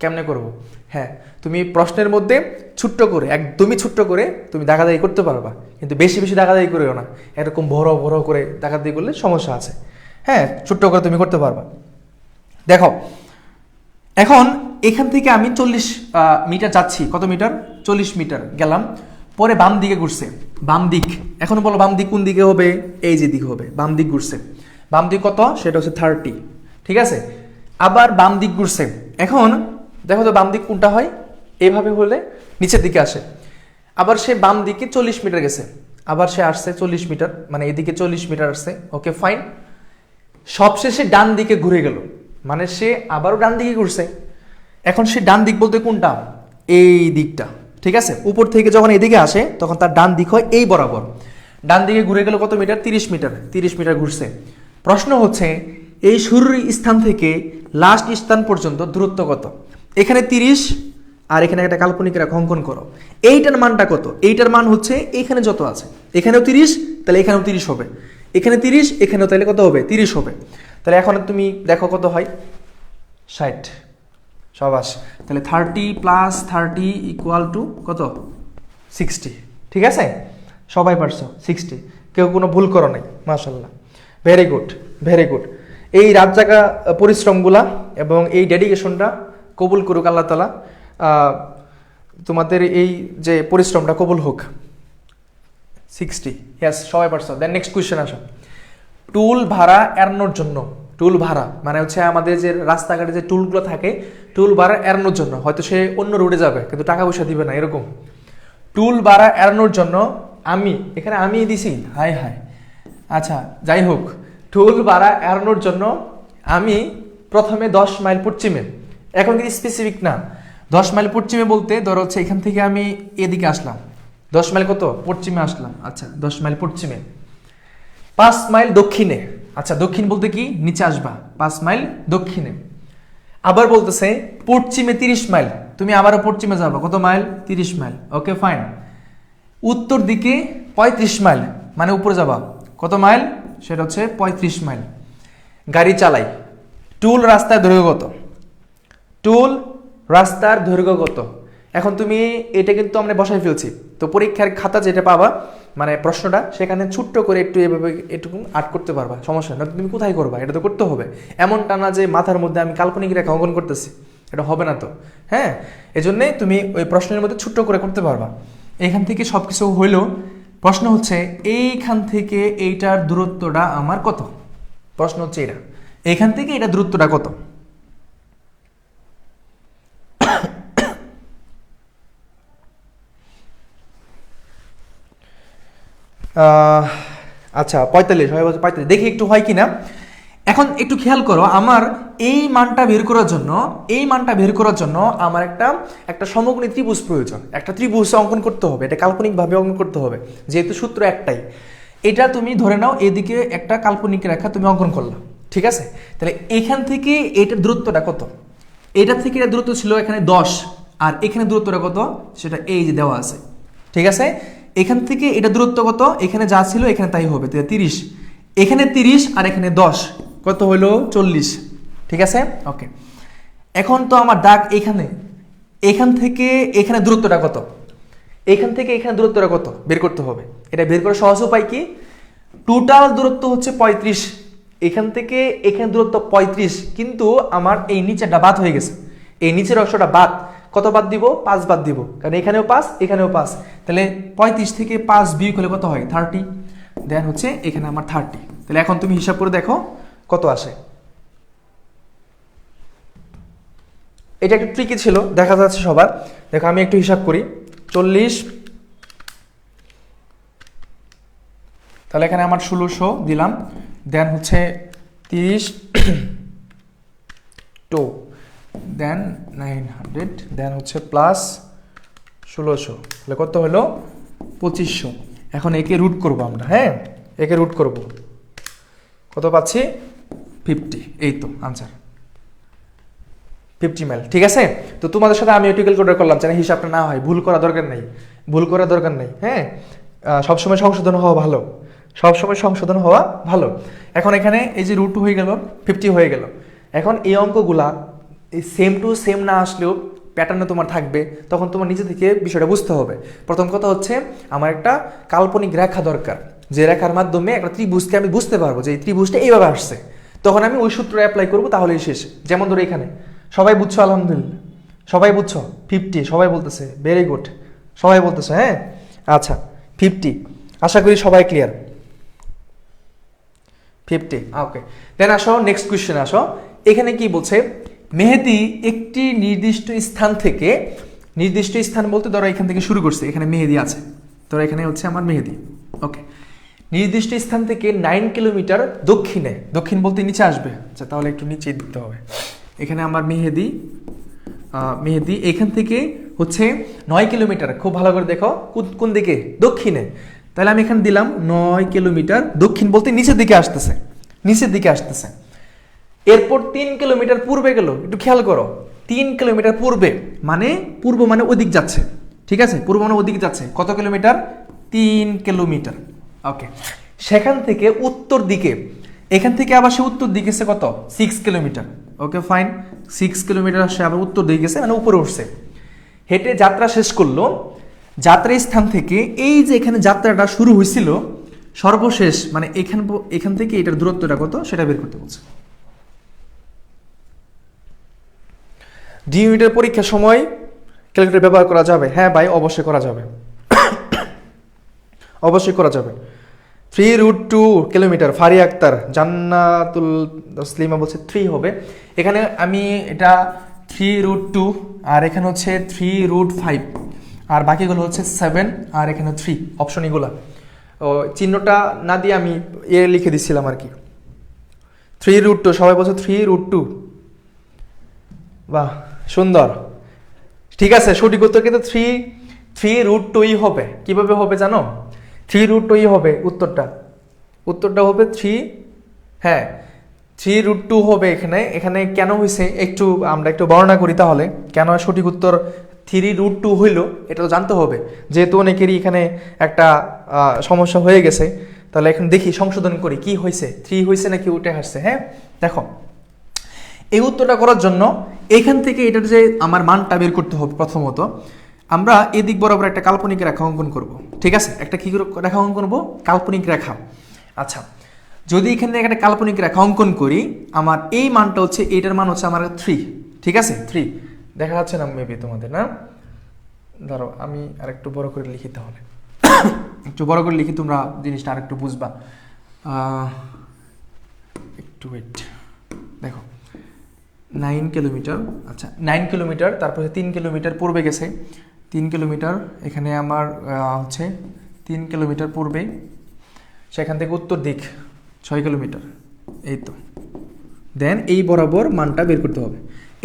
কেমনে করব? হ্যাঁ, তুমি প্রশ্নের মধ্যে ছোট্ট করে, একদমই ছোট্ট করে তুমি দাগাদাগি করতে পারবা, কিন্তু বেশি বেশি দাগাদাগি করিও না। এরকম বড় বড় করে দাগাদাগি করলে সমস্যা আছে। হ্যাঁ, ছোট্ট করে তুমি করতে পারবা। দেখো, এখন এখান থেকে আমি 40 মিটার যাচ্ছি। কত মিটার? 40 মিটার গেলাম। পরে বাম দিকে ঘুরছে, বাম দিক। এখন বলো বাম দিক কোন দিকে হবে? এই যে দিক হবে, বাম দিক ঘুরছে। বাম দিক কত? সেটা হচ্ছে 30, ঠিক আছে। আবার বাম দিক ঘুরছে। এখন দেখো তো বাম দিক কোনটা হয়? এইভাবে হলে নিচের দিকে আসে। আবার সে বাম দিকে 40 মিটার গেছে, আবার সে আসছে 40 মিটার, মানে এদিকে 40 মিটার আসছে। Okay fine. সবশেষে ডান দিকে ঘুরে গেল, মানে সে আবারও ডান দিকে ঘুরছে। এখন সে ডান দিক বলতে কোনটা? এই দিকটা, ঠিক আছে। উপর থেকে যখন এদিকে আসে তখন তার ডান দিক হয় এই বরাবর। ডান দিকে ঘুরে গেল কত মিটার? 30 মিটার। 30 মিটার ঘুরছে। প্রশ্ন হচ্ছে এই শুরুর স্থান থেকে লাস্ট স্থান পর্যন্ত দূরত্ব কত? এখানে 30 আর এখানে একটা কাল্পনিক রেখা অঙ্কন করো। এইটার মানটা কত? এইটার মান হচ্ছে এখানে যত আছে, এখানেও 30, তাহলে এখানেও 30 হবে। এখানে 30, এখানেও তাহলে কত হবে? 30 হবে। তাহলে এখন তুমি দেখো কত হয়? 60। সবাস। তাহলে 30 + 30 = কত? 60, ঠিক আছে। সবাই পারছো 60, কেউ কোনো ভুল করো নাই, মাশাআল্লাহ। Very good, very good. এই রাত জাগা পরিশ্রমগুলা এবং এই ডেডিকেশনটা কবুল করুক আল্লাহ তাআলা। তোমাদের এই যে পরিশ্রমটা কবুল হোক। 60, ইয়েস, সবাই পারছো। দেন নেক্সট কোয়েশ্চেন আসো। টুল ভাড়া এড়ানোর জন্য, টুল ভাড়া মানে হচ্ছে আমাদের যে রাস্তাঘাটে যে টুলগুলো থাকে, টুল ভাড়া এড়ানোর জন্য, হয়তো সে অন্য রুটে যাবে কিন্তু টাকা পয়সা দিবে না, এরকম। টুল ভাড়া এড়ানোর জন্য আমি, এখানে আমি দিছি, হায় হায়। আচ্ছা, যাই হোক, টুল ভাড়া এড়ানোর জন্য আমি প্রথমে 10 মাইল পশ্চিমে, এখন কিন্তু স্পেসিফিক না, 10 মাইল পশ্চিমে বলতে ধরো হচ্ছে এখান থেকে আমি এদিকে আসলাম, 10 মাইল কত পশ্চিমে আসলাম। আচ্ছা, 10 মাইল পশ্চিমে। 5 মাইল দক্ষিণে। আচ্ছা, দক্ষিণ বলতে কি? নিচে আসবা, 5 মাইল দক্ষিণে। আবার বলতেছে পশ্চিমে 30 মাইল, তুমি আবারও পশ্চিমে যাবা, কত মাইল? 30 মাইল। Okay fine. উত্তর দিকে 35 মাইল, মানে উপরে যাবা, কত মাইল? সেটা হচ্ছে 35 মাইল। গাড়ি চালাই। টুল রাস্তার দৈর্ঘ্য কত? টুল রাস্তার দৈর্ঘ্য কত? এখন তুমি এটা কিন্তু আমরা বসাই ফেলছি, তো পরীক্ষার খাতা যেটা পাবা, মানে প্রশ্নটা, সেখানে ছোট্ট করে একটু এভাবে এটুকু আর্ট করতে পারবা, সমস্যা না। তুমি কোথায় করবা? এটা তো করতে হবে, এমনটা না যে মাথার মধ্যে আমি কাল্পনিক রেখা অঙ্কন করতেছি, এটা হবে না তো। হ্যাঁ, এজন্যই তুমি ওই প্রশ্নের মধ্যে ছোট্ট করে করতে পারবা। এখান থেকে সব কিছু হইলো। প্রশ্ন হচ্ছে এইখান থেকে এইটার দূরত্বটা আমার কত? প্রশ্ন হচ্ছে এটা, এখান থেকে এটা দূরত্বটা কত? আচ্ছা, 45, সবাই বলছে 45, দেখি একটু হয় কিনা। এখন একটু খেয়াল করো, আমার এই মানটা বের করার জন্য, এই মানটা বের করার জন্য আমার একটা সমকোণী ত্রিভুজ প্রয়োজন। একটা ত্রিভুজ অঙ্কন করতে হবে, এটা কাল্পনিকভাবে অঙ্কন করতে হবে, যেহেতু সূত্র একটাই। এটা তুমি ধরে নাও এদিকে একটা কাল্পনিক রেখা তুমি অঙ্কন করলা, ঠিক আছে। তাহলে এখান থেকে এটার দূরত্বটা কত? এটার থেকে এটা দূরত্ব ছিল এখানে 10, আর এখানে দূরত্বটা কত? সেটা এই যে দেওয়া আছে, ঠিক আছে। এখান থেকে এটা দূরত্ব কত? এখানে যা ছিল এখানে তাই হবে, 30। এখানে 30 আর এখানে 10, কত হলো? 40, ঠিক আছে। ওকে, এখন তো আমার দাগ এখানে, এখান থেকে এখানে দূরত্বটা কত? এখান থেকে এখানে দূরত্বটা কত বের করতে হবে। এটা বের করার সহজ উপায় কি? টোটাল দূরত্ব হচ্ছে 35, এখান থেকে এখানে দূরত্ব 35, কিন্তু আমার এই নিচেরটা বাদ হয়ে গেছে, এই নিচের অংশটা বাদ। কত বাদ দিব? 5 বাদ দিব, কারণ এখানেও 5, এখানেও 5। তাহলে 35 থেকে 5 বিয়োগ হলে কত হয়? 30। দেন হচ্ছে এখানে আমার 30। তাহলে এখন তুমি হিসাব করে দেখো কত আসে। এটা একটু ট্রিকি ছিল, দেখা যাচ্ছে সবার। দেখো আমি একটু হিসাব করি। 40, তাহলে এখানে আমার 1600 দিলাম। দেন হচ্ছে 30 2, দেন 900, দেন হচ্ছে প্লাস 1600, তাহলে কত হলো? 2500। এখন একে রুট করব আমরা, হ্যাঁ, একে রুট করব। কত পাচ্ছি? 50। এই তো আনসার, 50 মাইল, ঠিক আছে। তো তোমাদের সাথে আমি একটু ক্যালকুলেট করলাম, যেন হিসাবটা না হয়, ভুল করা দরকার নেই, ভুল করা দরকার নেই। হ্যাঁ, সবসময় সংশোধন হওয়া ভালো, সবসময় সংশোধন হওয়া ভালো। এখন এখানে এই যে রুট হয়ে গেল, 50 হয়ে গেল। এখন এই অঙ্কগুলা এই সেম টু সেম না আসলেও প্যাটার্নে তোমার থাকবে, তখন তোমার নিজে থেকে বিষয়টা বুঝতে হবে। প্রথম কথা হচ্ছে আমার একটা কাল্পনিক রেখা দরকার, যে রেখার মাধ্যমে একটা ত্রিভুজকে আমি বুঝতে পারবো যে এই ত্রিভুজটা এইভাবে আসছে, তখন আমি ওই সূত্র অ্যাপ্লাই করবো, তাহলেই শেষ। যেমন ধরো এখানে সবাই বুঝছো, আলহামদুলিল্লাহ সবাই বুঝছো, 50 সবাই বলতেছে, ভেরি গুড সবাই বলতেছে, হ্যাঁ আচ্ছা 50, আশা করি সবাই ক্লিয়ার 50, ওকে। দেন আসো নেক্সট কোয়েশ্চেন আসো। এখানে কি বলছে, মেহেদি একটি নির্দিষ্ট স্থান থেকে, নির্দিষ্ট স্থান বলতে ধরো এখান থেকে শুরু করছে, এখানে মেহেদি আছে, ধরো এখানে হচ্ছে আমার মেহেদি, ওকে। নির্দিষ্ট স্থান থেকে 9 কিলোমিটার দক্ষিণে, দক্ষিণ বলতে নিচে আসবে, আচ্ছা তাহলে একটু নিচে দিতে হবে। এখানে আমার মেহেদি, মেহেদি এখান থেকে হচ্ছে 9 কিলোমিটার, খুব ভালো করে দেখো কোন দিকে, দক্ষিণে। তাহলে আমি এখানে দিলাম 9 কিলোমিটার দক্ষিণ বলতে নিচের দিকে আসতেছে, নিচের দিকে আসতেছে। এরপর 3 কিলোমিটার পূর্বে গেল, একটু খেয়াল করো 3 কিলোমিটার পূর্বে, মানে পূর্ব মানে ওদিক যাচ্ছে, ঠিক আছে, পূর্ব মানে ওদিক যাচ্ছে, কত কিলোমিটার, 3 কিলোমিটার, ওকে। সেখান থেকে উত্তর দিকে, এখান থেকে আবার সে উত্তর দিকে গেছে কত, 6 কিলোমিটার, ওকে ফাইন, 6 কিলোমিটার সে আবার উত্তর দিকে গেছে, মানে উপরে উঠছে, হেঁটে যাত্রা শেষ করলো। যাত্রা স্থান থেকে এই যে এখানে যাত্রাটা শুরু হয়েছিল, সর্বশেষ মানে এখান থেকে এটার দূরত্বটা কত সেটা বের করতে বলছে। ডি ইউনিটের পরীক্ষার সময় ক্যালকুলেটর ব্যবহার করা যাবে? হ্যাঁ ভাই, অবশ্যই করা যাবে, অবশ্যই করা যাবে। 3√2 কিলোমিটার, ফারি আক্তার, জান্নাতুল তসলিমা বলছে 3 হবে। এখানে আমি এটা 3√2, আর এখানে হচ্ছে 3√5, আর বাকিগুলো হচ্ছে 7, আর এখানে 3, অপশন এগুলা। ও চিহ্নটা না দিয়ে আমি লিখে দিচ্ছিলাম আর কি। 3√2, সবাই বলছে 3√2, বাহ সুন্দর, ঠিক আছে। সঠিক উত্তর কিন্তু 3√2 হবে। কিভাবে হবে জানো, 3√2 হবে উত্তরটা, উত্তরটা হবে 3√2 হবে। এখানে কেন হয়েছে আমরা একটু বর্ণনা করি তাহলে, কেন সঠিক উত্তর 3√2 হইল এটা তো জানতে হবে, যেহেতু অনেকেরই এখানে একটা সমস্যা হয়ে গেছে। তাহলে এখন দেখি সংশোধন করি, কি হয়েছে, 3 হয়েছে নাকি উঠে আসছে। হ্যাঁ দেখো, এই উত্তরটা করার জন্য এখান থেকে এটার যে আমার মানটা বের করতে হবে, প্রথমত আমরা এদিক বরাবর একটা কাল্পনিক রেখা অঙ্কন করব, ঠিক আছে। একটা কি রেখা অঙ্কন করব, কাল্পনিক রেখা। আচ্ছা, যদি এখানে একটা কাল্পনিক রেখা অঙ্কন করি, আমার এই মানটা হচ্ছে, এটার মান হচ্ছে আমার 3, ঠিক আছে 3 দেখা যাচ্ছে না মেবি তোমাদের, না ধরো আমি আর একটু বড় করে লিখি, তাহলে একটু বড় করে লিখি, তোমরা জিনিসটা আর একটু বুঝবা। একটু ওয়েট, দেখো 9 কিলোমিটার, আচ্ছা 9 কিলোমিটার, তারপরে 3 কিলোমিটার পূর্বে গেছে, 3 কিলোমিটার এখানে আমার হচ্ছে 3 কিলোমিটার পূর্বে, সেখান থেকে উত্তর দিক 6 কিলোমিটার, এই তো। দেন এই বরাবর মানটা বের করতে হবে।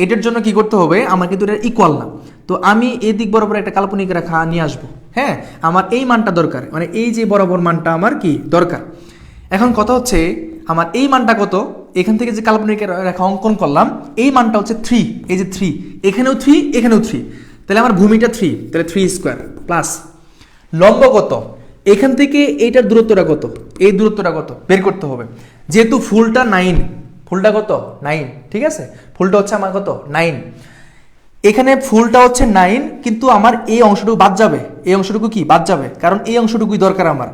এটার জন্য কি করতে হবে, আমার কিন্তু এটা ইকুয়াল না, তো আমি এই দিক বরাবর একটা কাল্পনিক রেখা নিয়ে আসবো। হ্যাঁ, আমার এই মানটা দরকার, মানে এই যে বরাবর মানটা আমার কি দরকার। এখন কথা হচ্ছে আমার এই মানটা কত, এখান থেকে যে কাল্পনিক রেখা অঙ্কন করলাম, এই মানটা হচ্ছে 3, এই যে 3, এখানেও 3, এখানেও 3, তাহলে আমার ভূমিটা 3, তাহলে 3 স্কোয়ার প্লাস লম্ব কত, এখান থেকে এইটার দূরত্বটা কত, এই দূরত্বটা কত বের করতে হবে। যেহেতু ফুলটা 9, ফুলটা কত 9, ঠিক আছে, ফুলটা হচ্ছে আমার কত 9, এখানে ফুলটা হচ্ছে 9, কিন্তু আমার এই অংশটুকু বাদ যাবে, এই অংশটুকু কি বাদ যাবে, কারণ এই অংশটুকুই দরকার আমার।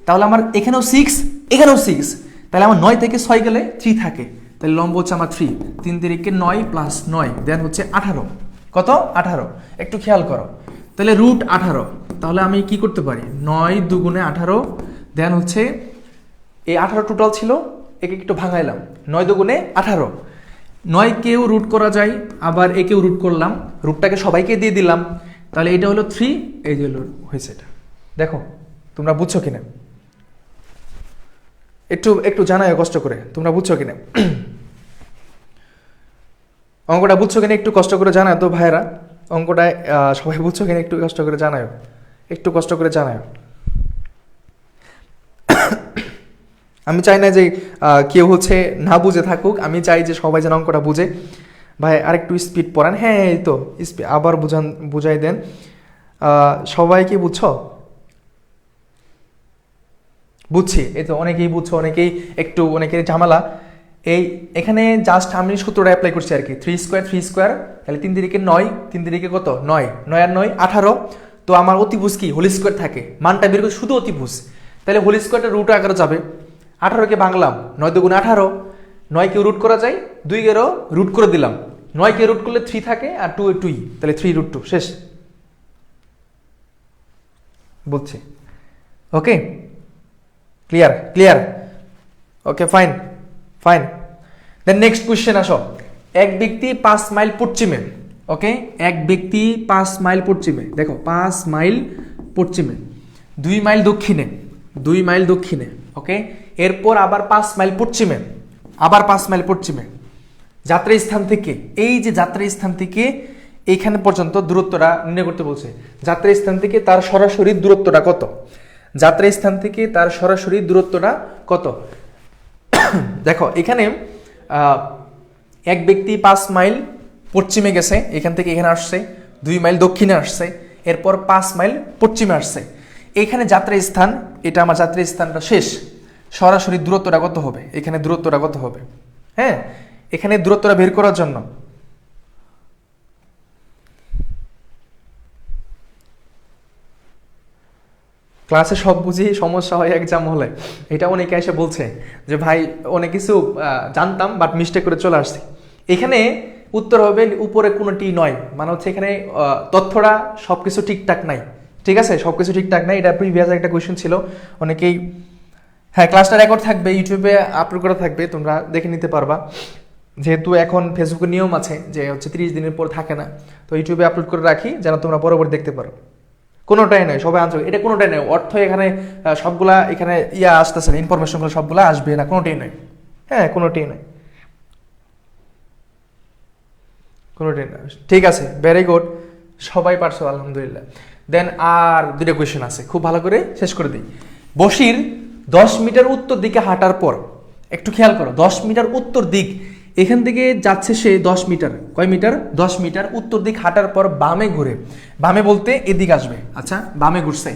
তাহলে আমার এখানেও 6, এখানেও 6, তাহলে আমার 9 থেকে 6 গেলে 3 থাকে, তাহলে লম্ব হচ্ছে আমার 3, 3 তিরিকে 9 প্লাস 9 দেন হচ্ছে 18, কত 18, একটু খেয়াল করো, তাহলে √18, তাহলে আমি কি করতে পারি, 9 দুগুণে 18, দেন হচ্ছে এই 18 টোটাল ছিল, একে একটু ভাঙাইলাম, 9 দুগুণে 18, 9 কেও রুট করা যায়, আবার একেও রুট করলাম, রুটটাকে সবাইকে দিয়ে দিলাম, তাহলে এটা হলো 3, এই যে হলো হয়েছে এটা। দেখো তোমরা বুঝছো কিনা, একটু জানায় কষ্ট করে, তোমরা বুঝছো কিনা অঙ্কটা, বুঝছো কিনা একটু কষ্ট করে জানায় তো ভাইরা, অঙ্কটা সবাই বুঝছো কিনা একটু কষ্ট করে জানায়, একটু কষ্ট করে জানায়। আমি চাই না যে কেউ হচ্ছে না বুঝে থাকুক, আমি চাই যে সবাই যেন অঙ্কটা বুঝে। ভাই আর একটু স্পিড পড়ান, হ্যাঁ এই তো আবার বুঝাই দেন, সবাই কি বুঝছো, বুঝছি, এই তো অনেকেই বুঝছো, অনেকেই ঝামেলা, এই এখানে জাস্ট আমি সূত্রটা অ্যাপ্লাই করছি আর কি, 3 স্কোয়ার, তাহলে 3 তিরিকে 9, 3 তিরিকে কত 9, 9 আর 9 18। তো আমার অতিভুজ কি হোল স্কোয়ার থাকে, মানটা বের করে শুধু অতিভুজ, তাহলে হোল স্কোয়ারটা রুট আকারে যাবে। 18কে ভাঙলাম, 9 দুগুণে 18, 9কে রুট করা যায়, 2-এরও রুট করে দিলাম, 9কে রুট করলে 3 থাকে আর 2 এ 2, তাহলে 3√2 শেষ। বলছি okay, clear, okay fine. Then next question আসো। এক ব্যক্তি 5 মাইল পশ্চিমে, ওকে, এক ব্যক্তি 5 মাইল পশ্চিমে, দেখো 5 মাইল পশ্চিমে, 2 মাইল দক্ষিণে, ওকে, এরপর আবার 5 মাইল পশ্চিমে, আবার 5 মাইল পশ্চিমে, যাত্রাস্থান থেকে, এই যে যাত্রাস্থান থেকে এইখানে পর্যন্ত দূরত্বটা নির্ণয় করতে বলছে। যাত্রাস্থান থেকে তার সরাসরি দূরত্বটা কত, যাত্রাস্থান থেকে তার সরাসরি দূরত্বটা কত? দেখো এখানে এক ব্যক্তি 5 মাইল পশ্চিমে গেছে, এখান থেকে এখানে আসছে, 2 মাইল দক্ষিণে আসছে, এরপর 5 মাইল পশ্চিমে আসছে। এখানে যাত্রাস্থান, এটা আমার যাত্রাস্থানটা শেষ, সরাসরি দূরত্বটা কত হবে, এখানে দূরত্বটা কত হবে? হ্যাঁ, এখানে দূরত্বটা বের করার জন্য ক্লাসে সব বুঝি সমস্যা হয় এক্সাম হলে, এটা অনেকে এসে বলছে যে ভাই অনেক কিছু জানতাম বাট মিস্টেক করে চলে আসছি। এখানে উত্তর হবে উপরে কোনোটি নয়, মানে হচ্ছে এখানে তথ্যটা সবকিছু ঠিকঠাক নাই, ঠিক আছে, সবকিছু ঠিকঠাক নাই। এটা প্রিভিয়াস একটা কোয়েশ্চেন ছিল, অনেকেই, হ্যাঁ ক্লাসটা রেকর্ড থাকবে, ইউটিউবে আপলোড করা থাকবে, তোমরা দেখে নিতে পারবা। যেহেতু এখন ফেসবুকের নিয়ম আছে যে হচ্ছে 30 দিনের পর থাকে না, তো ইউটিউবে আপলোড করে রাখি যেন তোমরা পরবর্তী দেখতে পারো। কোনোটাই নয়, সবাই আনসার, এটা কোনোটাই নয়, অর্থ এখানে সবগুলা এখানে আসতেছে না, ইনফরমেশনগুলো সবগুলা আসবে না, কোনোটাই নয়, হ্যাঁ কোনোটাই নয়। ঠিক আছে, ভেরি গুড, সবাই পারছো আলহামদুলিল্লাহ। দেন আর 2টা কোয়েশ্চেন আছে, খুব ভালো করে শেষ করে দিই। বশির 10 মিটার উত্তর দিকে হাঁটার পর, একটু খেয়াল করো, 10 মিটার উত্তর দিক, এখান থেকে যাচ্ছে সে 10 মিটার, কয় মিটার? 10 মিটার উত্তর দিক হাঁটার পর বামে ঘুরে, বামে বলতে এদিকে আসবে, আচ্ছা বামে ঘুরছে,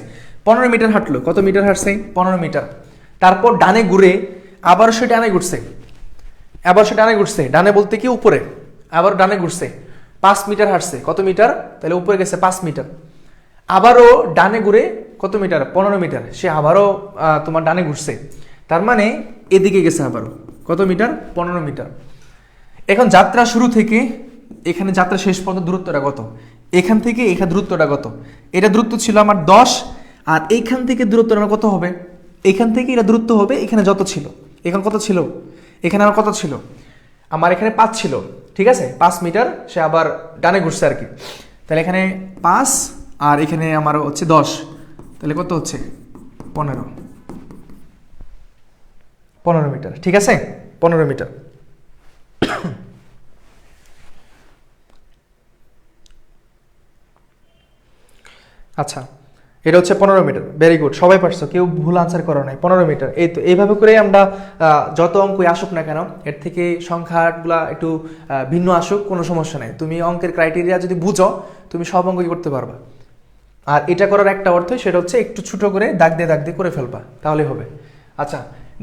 15 মিটার হাঁটলো, কত মিটার হাঁটছে? 15 মিটার। তারপর ডানে ঘুরে আবার সে ডানে ঘুরছে, ডানে বলতে কি উপরে, আবার ডানে ঘুরছে, 5 মিটার হাঁটছে, কত মিটার? তাহলে উপরে গেছে 5 মিটার। আবারও ডানে ঘুরে কত মিটার? 15 মিটার, সে আবারও তোমার ডানে ঘুরছে, তার মানে এদিকে গেছে আবারও, কত মিটার? 15 মিটার। এখন যাত্রা শুরু থেকে এখানে যাত্রা শেষ পর্যন্ত দূরত্বটা কত? এখান থেকে এখানে দূরত্বটা কত? এটা দূরত্ব ছিল আমার 10, আর এইখান থেকে দূরত্বটা আমার কত হবে? এখান থেকে এটা দূরত্ব হবে এখানে যত ছিল, এখানে কত ছিল? এখানে আমার কত ছিল? আমার এখানে 5 ছিল, ঠিক আছে, 5 মিটার, সে আবার ডানে ঘুরছে আর কি, তাহলে এখানে 5 আর এখানে আমার হচ্ছে 10, তাহলে কত হচ্ছে? 15 মিটার, ঠিক আছে, 15 মিটার। আচ্ছা, এটা হচ্ছে 15 মিটার, ভেরি গুড, সবাই পারছো, কেউ ভুল আনসার করো নাই, 15 মিটার। এই তো এইভাবে করে আমরা যত অঙ্কই আসুক না কেন, এর থেকে সংখ্যাগুলা একটু ভিন্ন আসুক, কোনো সমস্যা নেই, তুমি অঙ্কের ক্রাইটেরিয়া যদি বুঝো তুমি সব অঙ্কই করতে পারবা। আর এটা করার একটা অর্থই সেটা হচ্ছে একটু ছোট করে দাগ দিয়ে করে ফেলবা, তাহলে হবে। আচ্ছা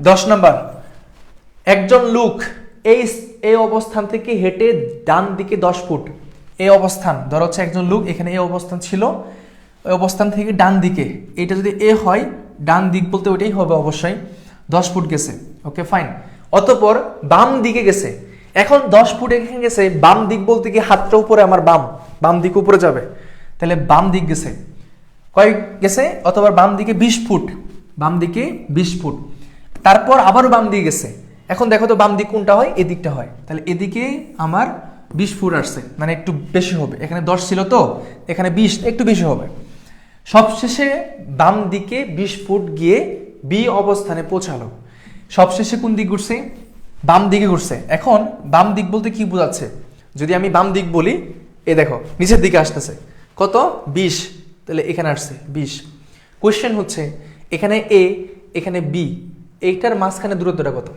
10 নাম্বার, একজন লোক এই অবস্থান থেকে হেঁটে ডান দিকে 10 ফুট, এই অবস্থান, ধর হচ্ছে একজন লোক এখানে এই অবস্থান ছিল, ওই অবস্থান থেকে ডান দিকে, এটা যদি এ হয়, ডান দিক বলতে ওইটাই হবে অবশ্যই, 10 ফুট গেছে, ওকে ফাইন। অতঃপর বাম দিকে গেছে, এখন 10 ফুট এখানে গেছে, বাম দিক বলতে কি হাতটা উপরে, আমার বাম দিক উপরে যাবে, তাহলে বাম দিক গেছে, কয় গেছে? অথবা বাম দিকে 20 ফুট, বাম দিকে 20 ফুট, তারপর আবারও বাম দিকে গেছে, এখন দেখো তো বাম দিক কোনটা হয়? এদিকটা হয়, তাহলে এদিকে আমার 20 ফুট আসছে, মানে একটু বেশি হবে, এখানে 10 ছিল তো এখানে 20, একটু বেশি হবে। সবশেষে বাম দিকে 20 ফুট গিয়ে বি অবস্থানে পৌঁছালো। সবশেষে কোন দিক ঘুরছে? বাম দিকে ঘুরছে। এখন বাম দিক বলতে কি বোঝাচ্ছে? যদি আমি বাম দিক বলি, এ দেখো নিচের দিকে আসতেছে, কত? 20, তাহলে এখানে আসছে 20। কোয়েশ্চেন হচ্ছে এখানে এ, এখানে বি, এইটার মাঝখানে দূরত্বটা কত?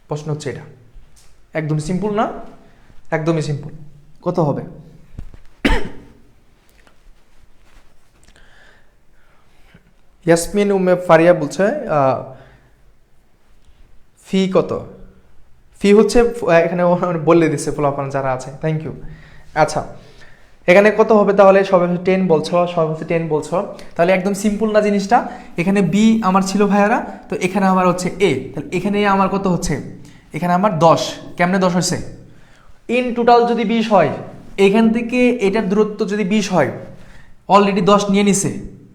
প্রশ্ন হচ্ছে এটা, একদম সিম্পল না? একদমই সিম্পল, কত হবে? ইয়াসমিন উম্মে ফারিয়া বলছে ফি কত? ফি হচ্ছে এখানে বলে দিচ্ছে পোলাপান যারা আছে, থ্যাংক ইউ। আচ্ছা এখানে কত হবে তাহলে? সবাই 10 বলছো, সবাই 10 বলছো, তাহলে একদম সিম্পল না জিনিসটা। এখানে বি আমার ছিল ভাইয়ারা, তো এখানে আমার হচ্ছে এ, তাহলে এখানে আমার কত হচ্ছে? এখানে আমার 10। কেমনে 10 হচ্ছে? ইন টোটাল যদি 20 হয়, এখান থেকে এটার দূরত্ব যদি 20 হয়, অলরেডি 10 নিয়ে নিছে,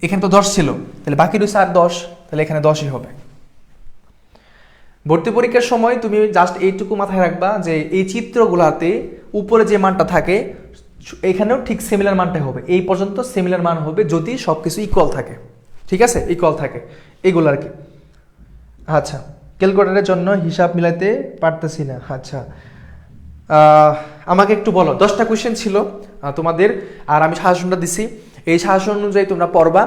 এখানে তো 10 ছিল, তাহলে বাকি রয়েছে আর 10, তাহলে এখানে 10ই হবে। ভর্তি পরীক্ষার সময় তুমি জাস্ট এইটুকু মাথায় রাখবা যে এই চিত্রগুলাতে উপরে যে মানটা থাকে এখানেও ঠিক সিমিলার মানটাই হবে, এই পর্যন্ত সিমিলার মান হবে যদি সব কিছু ইকুয়াল থাকে, ঠিক আছে, ইকুয়াল থাকে এগুলো আর কি। আচ্ছা ক্যালকুলেটরের জন্য হিসাব মিলাইতে পারতেছি না। আচ্ছা আমাকে একটু বলো, 10টা কোয়েশ্চেন ছিল তোমাদের, আর আমি সাজেশনটা দিছি, এই সাজেশন অনুযায়ী তোমরা পড়বা।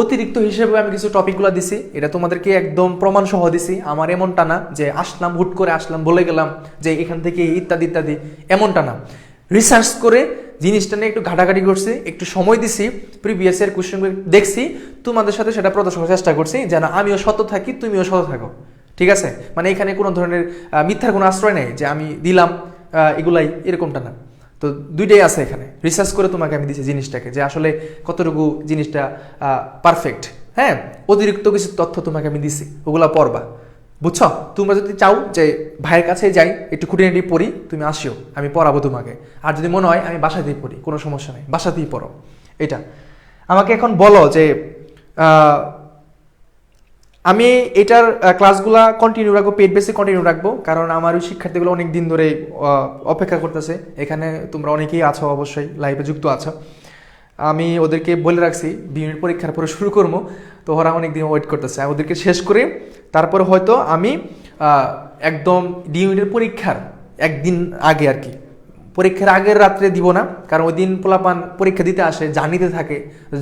অতিরিক্ত হিসেবে আমি কিছু টপিকগুলো দিছি, এটা তোমাদেরকে একদম প্রমাণ সহ দিছি। আমার এমনটা না যে আসলাম হুট করে আসলাম বলে গেলাম যে এখান থেকে ইত্যাদি ইত্যাদি, এমনটা না। রিসার্চ করে জিনিসটা নিয়ে একটু ঘাটাঘাটি করছি, একটু সময় দিছি, প্রিভিয়াস ইয়ার কোয়েশ্চেনগুলো দেখছি, তোমাদের সাথে সেটা প্রদর্শনের চেষ্টা করছি যেন আমিও সত থাকি তুমিও সত থাকো, ঠিক আছে? মানে এখানে কোনো ধরনের মিথ্যার কোনো আশ্রয় নেই যে আমি দিলাম এগুলাই, এরকমটা না। তো দুইটাই আছে এখানে, রিসার্চ করে তোমাকে আমি দিছি জিনিসটাকে যে আসলে কতটুকু জিনিসটা পারফেক্ট। হ্যাঁ, অতিরিক্ত কিছু তথ্য তোমাকে আমি দিছি, ওগুলা পড়বা, বুঝছো? তোমরা যদি চাও যে ভাইয়ের কাছে যাই একটু খুঁটিনাটি পড়ি, তুমি আসিও, আমি পড়াবো তোমাকে। আর যদি মনে হয় আমি বাসাতেই পড়ি, কোনো সমস্যা নেই, বাসাতেই পড়ো। এটা আমাকে এখন বলো যে আমি এটার ক্লাসগুলা কন্টিনিউ রাখবো, পেড বেসে কন্টিনিউ রাখবো, কারণ আমার ওই শিক্ষার্থীগুলো অনেক দিন ধরে অপেক্ষা করতেছে। এখানে তোমরা অনেকেই আছো, অবশ্যই লাইভে যুক্ত আছো। আমি ওদেরকে বলে রাখছি বিএড পরীক্ষার পরে শুরু করবো, তো ওরা অনেক দিন ওয়েট করতেছে। ওদেরকে শেষ করে তারপরে হয়তো আমি একদম ডিউনিটের পরীক্ষার একদিন আগে আর কি, পরীক্ষার আগের রাত্রে দিব না, কারণ ওই দিন পোলাপান পরীক্ষা দিতে আসে, জার্নিতে থাকে,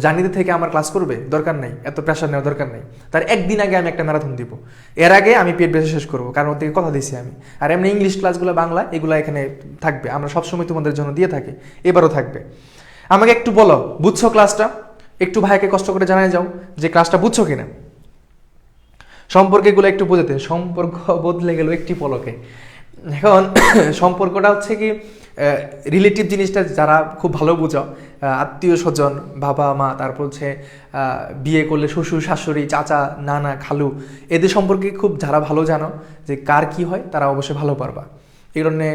জার্নিতে থেকে আমার ক্লাস করবে, দরকার নেই, এত প্রেশার নেওয়ার দরকার নেই। তার একদিন আগে আমি একটা ম্যারাথন দিব, এর আগে আমি পেড বেসে শেষ করবো, কারণ ওর থেকে কথা দিয়েছি আমি। আর এমনি ইংলিশ ক্লাসগুলো, বাংলা এগুলো এখানে থাকবে, আমরা সবসময় তোমাদের জন্য দিয়ে থাকি, এবারও থাকবে। আমাকে একটু বলো, বুঝছো ক্লাসটা? একটু ভাইকে কষ্ট করে জানাই যাও যে ক্লাসটা বুঝছো কিনা। সম্পর্কগুলো একটু বোঝাতে, সম্পর্ক বদলে গেল একটি পলকে। এখন সম্পর্কটা হচ্ছে কি রিলেটিভ জিনিসটা যারা খুব ভালো বুঝো, আত্মীয় স্বজন, বাবা মা, তারপর হচ্ছে বিয়ে করলে শ্বশুর শাশুড়ি, চাচা নানা খালু, এদের সম্পর্কে খুব যারা ভালো জানো যে কার কি হয়, তারা অবশ্যই ভালো পারবা, এই কারণে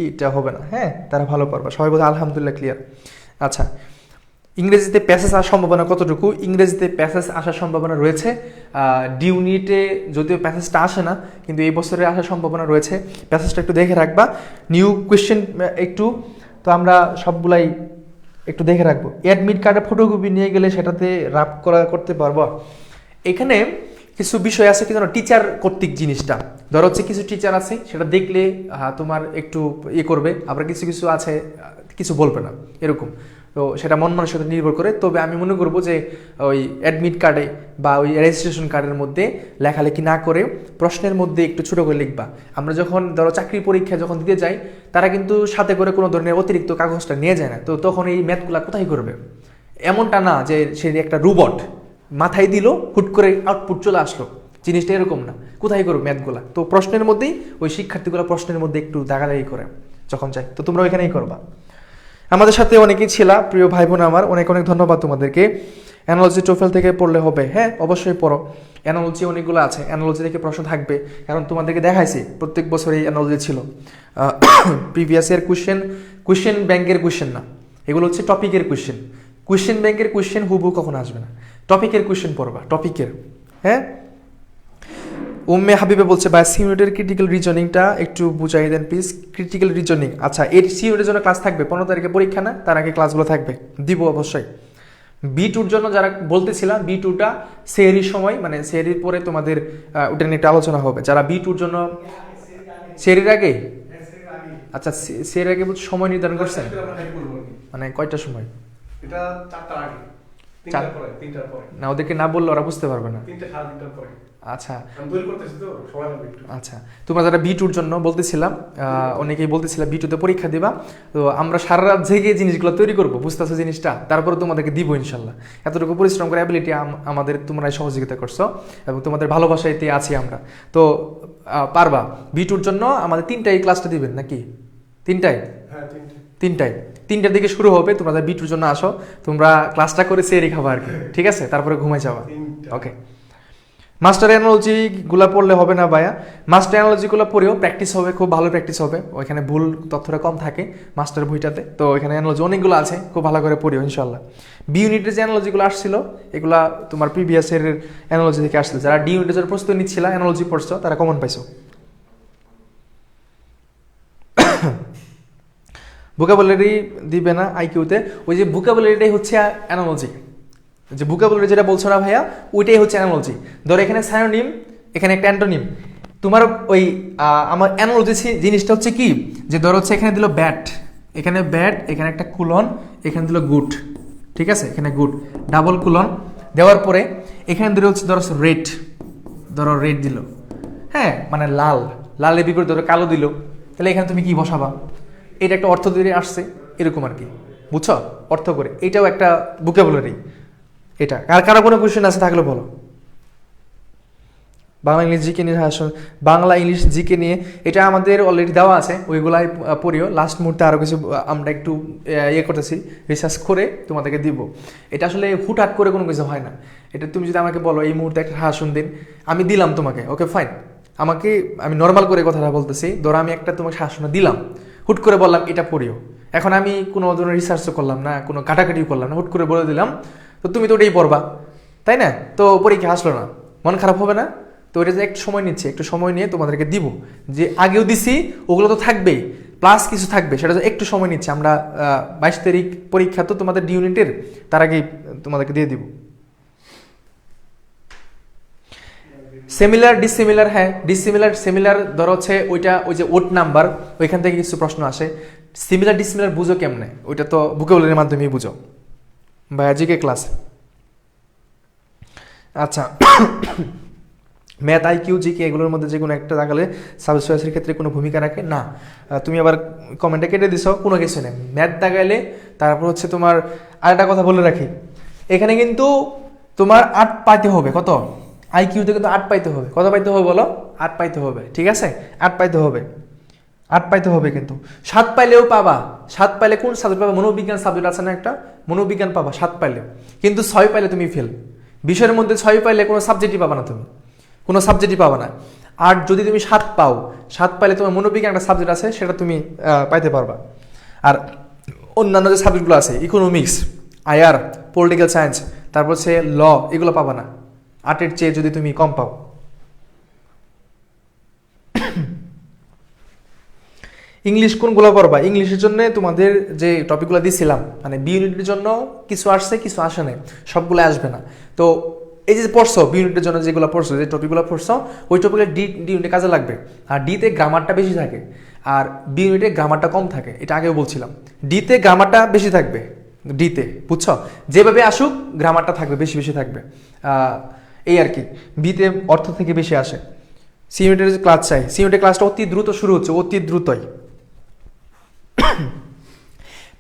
এটা হবে না। হ্যাঁ, তারা ভালো পারবা, সবাই বলতে আলহামদুলিল্লাহ ক্লিয়ার। আচ্ছা ইংরেজিতে প্যাসেজ আসার সম্ভাবনা কতটুকু? ইংরেজিতে প্যাসেজ আসার সম্ভাবনা রয়েছে, ডিউনিটে যদিও প্যাসেজটা আসে না, কিন্তু এই বছরে আসার সম্ভাবনা রয়েছে। প্যাসেজটা একটু দেখে রাখবা, নিউ কোয়েশ্চেন একটু, তো আমরা সবগুলাই একটু দেখে রাখবো। অ্যাডমিট কার্ডের ফটোকপি নিয়ে গেলে সেটাতে রাপ করতে পারবো। এখানে কিছু বিষয় আছে, কিন্তু টিচার কর্তৃক জিনিসটা, ধরো হচ্ছে কিছু টিচার আছে সেটা দেখলে তোমার একটু ইয়ে করবে, আবার কিছু কিছু আছে কিছু বলবে না, এরকম। তো সেটা মন মানুষের সাথে নির্ভর করে। তবে আমি মনে করবো যে ওই অ্যাডমিট কার্ডে বা ওই রেজিস্ট্রেশন কার্ডের মধ্যে লেখালেখি না করে প্রশ্নের মধ্যে একটু ছোটো করে লিখবা। আমরা যখন ধরো চাকরির পরীক্ষা যখন দিতে যাই, তারা কিন্তু সাথে করে কোনো ধরনের অতিরিক্ত কাগজটা নিয়ে যায় না, তো তখন এই ম্যাথগুলা কোথায় করবে? এমনটা না যে সে একটা রোবট মাথায় দিল হুট করে আউটপুট চলে আসলো, জিনিসটা এরকম না, কোথায় করবে ম্যাথগুলা? তো প্রশ্নের মধ্যেই ওই শিক্ষার্থীগুলো প্রশ্নের মধ্যে একটু দাগাদাগি করে যখন চাই, তো তোমরা ওইখানেই করবা। আমাদের সাথে অনেকেই ছিলা, প্রিয় ভাই বোন আমার, অনেক অনেক ধন্যবাদ তোমাদেরকে। অ্যানালজি টোফেল থেকে পড়লে হবে, হ্যাঁ অবশ্যই পড়ো। অ্যানালজি অনেকগুলো আছে, অ্যানালজি থেকে প্রশ্ন থাকবে, কারণ তোমাদেরকে দেখাইছি প্রত্যেক বছরই অ্যানালজি ছিল। প্রিভিয়াস ইয়ার কোয়েশ্চেন ব্যাংকের কোয়েশ্চেন না, এগুলো হচ্ছে টপিকের কোয়েশ্চেন। কোয়েশ্চেন ব্যাংকের কোয়েশ্চেন হুবহু কখন আসবে না, টপিকের কোয়েশ্চেন পড়বা, টপিকের। হ্যাঁ, উম্মে হাবিবে বলছে ভাই সিউনিটের ক্রিটিক্যাল রিজনিংটা একটু বুঝাই দেন প্লিজ। ক্রিটিক্যাল রিজনিং, আচ্ছা এর সিউনিটের জন্য ক্লাস থাকবে, 15 তারিখে পরীক্ষা না, তার আগে ক্লাসগুলো থাকবে, দিব অবশ্যই। বি2 জন্য যারা বলতেছিলাম, বি2টা সেহরির সময়, মানে সেহরির পরে তোমাদের ওটা নিয়ে একটা আলোচনা হবে। যারা বি2 জন্য সেহরির আগে, আচ্ছা সেহরির আগে সময় নির্ধারণ করছেন, মানে কয়টা সময়? এটা 4টার আগে, 3টার পরে। না, ওদেরকে না বললে ওরা বুঝতে পারবে না। 3টা সাড়ে 3টার পরে। আচ্ছা আমি তৈরি করতেছি তো সময় লাগবে একটু। আচ্ছা, তোমরা যারা B2-র জন্য বলতেছিলাম, অনেকেই বলতেছিলাম B2-তে পরীক্ষা দিবা, তো আমরা সারা রাত জেগে জিনিসগুলো তৈরি করবো, বুঝতেছো জিনিসটা, তারপরে তোমাদেরকে দিব ইনশাল্লাহ। এতটুকু পরিশ্রম করে অ্যাবিলিটি আমাদের তোমরাই সহযোগিতা করছো এবং তোমাদের ভালোবাসাইতে আছি আমরা, তো পারবা। B2-র জন্য আমাদের 3টায় ক্লাসটা দিবেন নাকি? 3টায়? হ্যাঁ 3টে। 3টার দিকে শুরু হবে, তোমরা যারা B2-র জন্য আসো, তোমরা ক্লাসটা করে সেরি খাবা আর কি, ঠিক আছে? তারপরে ঘুমাই যাবা। 3টা। ওকে, মাস্টার অ্যানালজিগুলো পড়লে হবে না ভাইয়া, মাস্টার অ্যানালজিগুলো পড়েও প্র্যাকটিস হবে, খুব ভালো প্র্যাকটিস হবে, ওইখানে ভুল তথ্যটা কম থাকে মাস্টার বইটাতে, তো ওইখানে অ্যানালজি অনেকগুলো আছে, খুব ভালো করে পড়িও ইনশাল্লাহ। বি ইউনিটের যে অ্যানালজিগুলো আসছিল এগুলা তোমার প্রিভিয়াস এর অ্যানালজি থেকে আসছিল, যারা ডি ইউনিটের জন্য প্রস্তুতি নিচ্ছিল অ্যানালজি পড়ছো তারা কমন পাইছো। ভোকাবুলারি দিবে না আইকিউতে, ওই যে ভোকাবুলারিটাই হচ্ছে অ্যানালজি, যে ভোকাবুলারি যেটা বলছো না ভাইয়া, ওইটাই হচ্ছে অ্যানালজি। ধরো এখানে সাইনোনিম, এখানে একটা অ্যান্টোনিম, তোমার ওই আমার অ্যানালজি জিনিসটা হচ্ছে কি, যে ধরো হচ্ছে এখানে দিল ব্যাট, এখানে ব্যাট, এখানে একটা কুলন, এখানে দিল গুড, ঠিক আছে? এখানে গুড, ডাবল কুলন দেওয়ার পরে এখানে ধরে হচ্ছে ধরো রেড, ধরো রেড দিল, হ্যাঁ মানে লাল, লালের বিপরীত ধরো কালো দিল, তাহলে এখানে তুমি কি বসাবা? এটা একটা অর্থ দিয়ে আসছে এরকম আর কি, বুঝছো? অর্থ করে, এটাও একটা ভোকাবুলারি। এটা আর কারো কোনো কোয়েশ্চেন আছে থাকলে বলো। বাংলা ইংলিশ জিকে নিয়ে বাংলা ইংলিশ জিকে নিয়ে এটা আমাদের অলরেডি দেওয়া আছে, ওইগুলাই পড়িও। লাস্ট মুহূর্তে আরও কিছু আমরা একটু ইয়ে করতেছি, রিসার্চ করে তোমাদেরকে দিব। এটা আসলে হুটহাট করে কোনো কিছু হয় না, এটা তুমি যদি আমাকে বলো এই মুহূর্তে একটা শাসন দিন, আমি দিলাম তোমাকে, ওকে ফাইন, আমাকে আমি নর্মাল করে কথাটা বলতেছি, ধরো আমি একটা তোমাকে শাসন দিলাম, হুট করে বললাম এটা পড়িও, এখন আমি কোনো ধরনের রিসার্চও করলাম না, কোনো কাটাকাটিও করলাম না, হুট করে বলে দিলাম, তো তুমি তো ওটাই পড়বা, তাই না? তো পরীক্ষা আসলো না, মন খারাপ হবে না? তো এটা যে একটু সময় নিচ্ছে, একটু সময় নিয়ে তোমাদেরকে দিব, যে আগেও দিছি ওগুলো তো থাকবেই, প্লাস কিছু থাকবে, সেটা একটু সময় নিচ্ছে। আমরা 22 তারিখ পরীক্ষা তো তোমাদের ডি ইউনিটের, তার আগেই তোমাদেরকে দিয়ে দিব। সিমিলার ডিসিমিলার, হ্যাঁ ডিসিমিলার সিমিলার ধরো হচ্ছে ওইটা, ওই যে ওট নাম্বার, ওইখান থেকে কিছু প্রশ্ন আসে। সিমিলার ডিসিমিলার বুঝো কেমনে? ওইটা তো ভোকাবুলারির মাধ্যমেই বুঝো ভাইয়া, জিকে ক্লাস। আচ্ছা, ম্যাথ আইকিউ জিকে এগুলোর মধ্যে যে কোনো একটা দেখালে সাবজেক্ট চয়েসের ক্ষেত্রে কোনো ভূমিকা রাখে না। তুমি আবার কমেন্টে কেটে দিছো, কোনো কিছু নেই, ম্যাথ দেখাইলে। তারপর হচ্ছে তোমার আরেকটা কথা বলে রাখি, এখানে কিন্তু তোমার 8 পাইতে হবে। কত? আইকিউতে কিন্তু 8 পাইতে হবে। কত পাইতে হবে বলো? 8 পাইতে হবে, ঠিক আছে? 8 পাইতে হবে, 8 পাইতে হবে। কিন্তু 7 পাইলেও পাবা। 7 পাইলে কোন সাবজেক্ট পাবা? মনোবিজ্ঞান সাবজেক্ট আছে না একটা, মনোবিজ্ঞান পাবা 7 পাইলে। কিন্তু 6 পাইলে তুমি ফেল। বিষয়ের মধ্যে 6 পাইলে কোনো সাবজেক্টই পাবা না, তুমি কোনো সাবজেক্টই পাবা না। আর যদি তুমি 7 পাও, 7 পাইলে তোমার মনোবিজ্ঞান একটা সাবজেক্ট আছে, সেটা তুমি পাইতে পারবা। আর অন্যান্য যে সাবজেক্টগুলো আছে, ইকোনমিক্স, আইআর, পলিটিক্যাল সায়েন্স, তারপর হচ্ছে ল, এগুলো পাবা না 8-এর চেয়ে যদি তুমি কম পাও। ইংলিশ কোনগুলো পড়বা? ইংলিশের জন্য তোমাদের যে টপিকগুলো দিয়েছিলাম, মানে বি ইউনিটের জন্য কিছু আসছে, কিছু আসে নাই, সবগুলো আসবে না। তো এই যে পড়ছো বি ইউনিটের জন্য যেগুলো পড়ছো, যে টপিকগুলো পড়ছো, ওই টপিকগুলো ডি ইউনিটে কাজে লাগবে। আর ডিতে গ্রামারটা বেশি থাকে, আর বি ইউনিটে গ্রামারটা কম থাকে, এটা আগেও বলছিলাম। ডিতে গ্রামারটা বেশি থাকবে, ডিতে, বুঝছো? যেভাবে আসুক গ্রামারটা থাকবে, বেশি বেশি থাকবে, এই আর কি। বিতে অর্থ থেকে বেশি আসে। সি ইউনিটের যে ক্লাস চাই, সি ইউনিটের ক্লাসটা অতি দ্রুত শুরু হচ্ছে, অতি দ্রুতই।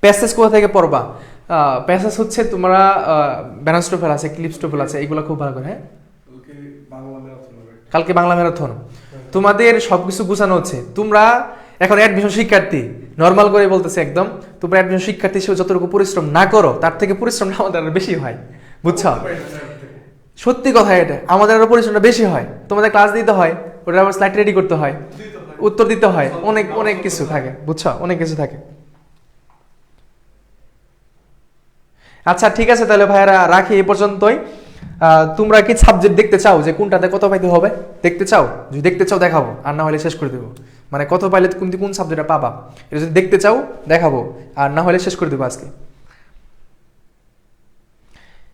প্যাসেজ কোথা থেকে পড়বা? প্যাসেজ হচ্ছে তোমরা ব্যানাস্টোফেল আছে, ক্লিপস্টোফেল আছে, এগুলো খুব ভালো করে। হ্যাঁ, কালকে বাংলা ম্যারাথন, তোমাদের সবকিছু গুছানো হচ্ছে। তোমরা এখন অ্যাডমিশন শিক্ষার্থী, নর্মাল করে বলতেছে একদম, তোমরা অ্যাডমিশন শিক্ষার্থী হিসেবে যতটুকু পরিশ্রম না করো, তার থেকে পরিশ্রমটা আমাদের আরো বেশি হয়, বুঝছো? সত্যি কথা, এটা আমাদের আরো পরিশ্রমটা বেশি হয়। তোমাদের ক্লাস দিতে হয়, ওটা আবার স্লাইড রেডি করতে হয়, উত্তর দিতে হয়, অনেক অনেক কিছু থাকে, বুঝছো? অনেক কিছু থাকে। আচ্ছা ঠিক আছে, তাহলে ভাইয়ারা রাখি এ পর্যন্তই। তোমরা কি সাবজেক্ট দেখতে চাও, যে কোনটাতে কত পাইতে হবে দেখতে চাও? যদি দেখতে চাও দেখাবো, আর না হলে শেষ করে দেবো। মানে কত পাইলে কোন সাবজেক্টটা পাবা, এটা যদি দেখতে চাও দেখাবো, আর না হলে শেষ করে দেবো আজকে।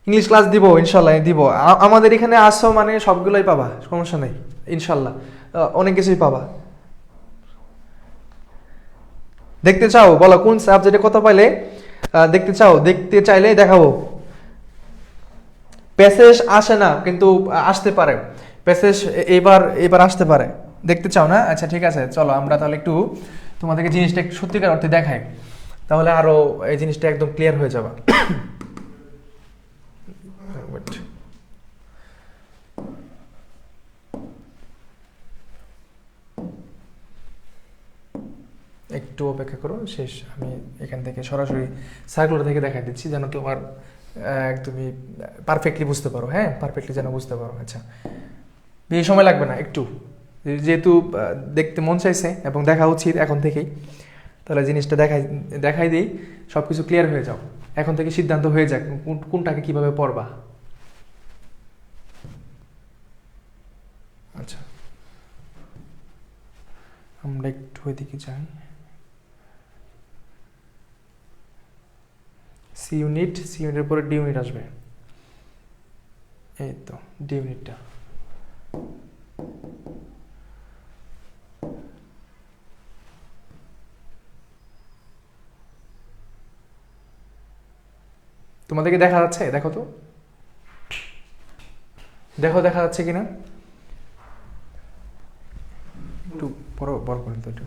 ইংলিশ ক্লাস দিব ইনশাল্লাহ, দিব। আমাদের এখানে আসো মানে সবগুলোই পাবা, সমস্যা নেই ইনশাল্লাহ, অনেক কিছুই পাবা। দেখতে চাও বলো কোন সাবজেক্টে কত পাইলে দেখতে চাও? দেখতে চাইলে দেখাবো। প্যাসেজ আসে না কিন্তু আসতে পারে, প্যাসেজ এবার এবার আসতে পারে, দেখতে চাও না? আচ্ছা ঠিক আছে, চলো আমরা তাহলে একটু তোমাদেরকে জিনিসটা একটু সত্যিকার অর্থে দেখাই, তাহলে আরো এই জিনিসটা একদম ক্লিয়ার হয়ে যাবে। Wait. একটু অপেক্ষা করো, শেষ আমি এখান থেকে সরাসরি সার্কুলার থেকে দেখাই দিচ্ছি যেন তোমার একদমই পারফেক্টলি বুঝতে পারো। হ্যাঁ, পারফেক্টলি যেন বুঝতে পারো। আচ্ছা, বেশি সময় লাগবে না, একটু, যেহেতু দেখতে মন চাইছে এবং দেখা উচিত এখন থেকেই, তাহলে জিনিসটা দেখাই দিই, সব কিছু ক্লিয়ার হয়ে যাও, এখন থেকে সিদ্ধান্ত হয়ে যাক কোনটাকে কিভাবে পড়বা। আচ্ছা, আমরা একটু ওইদিকে যাই। সি ইউনিটের পরে ডি ইউনিট আসবে, এই তো ডি ইউনিটটা। তোমাদেরকে দেখা যাচ্ছে? দেখো তো, দেখো দেখা যাচ্ছে কিনা, একটু বড় করে তো একটু।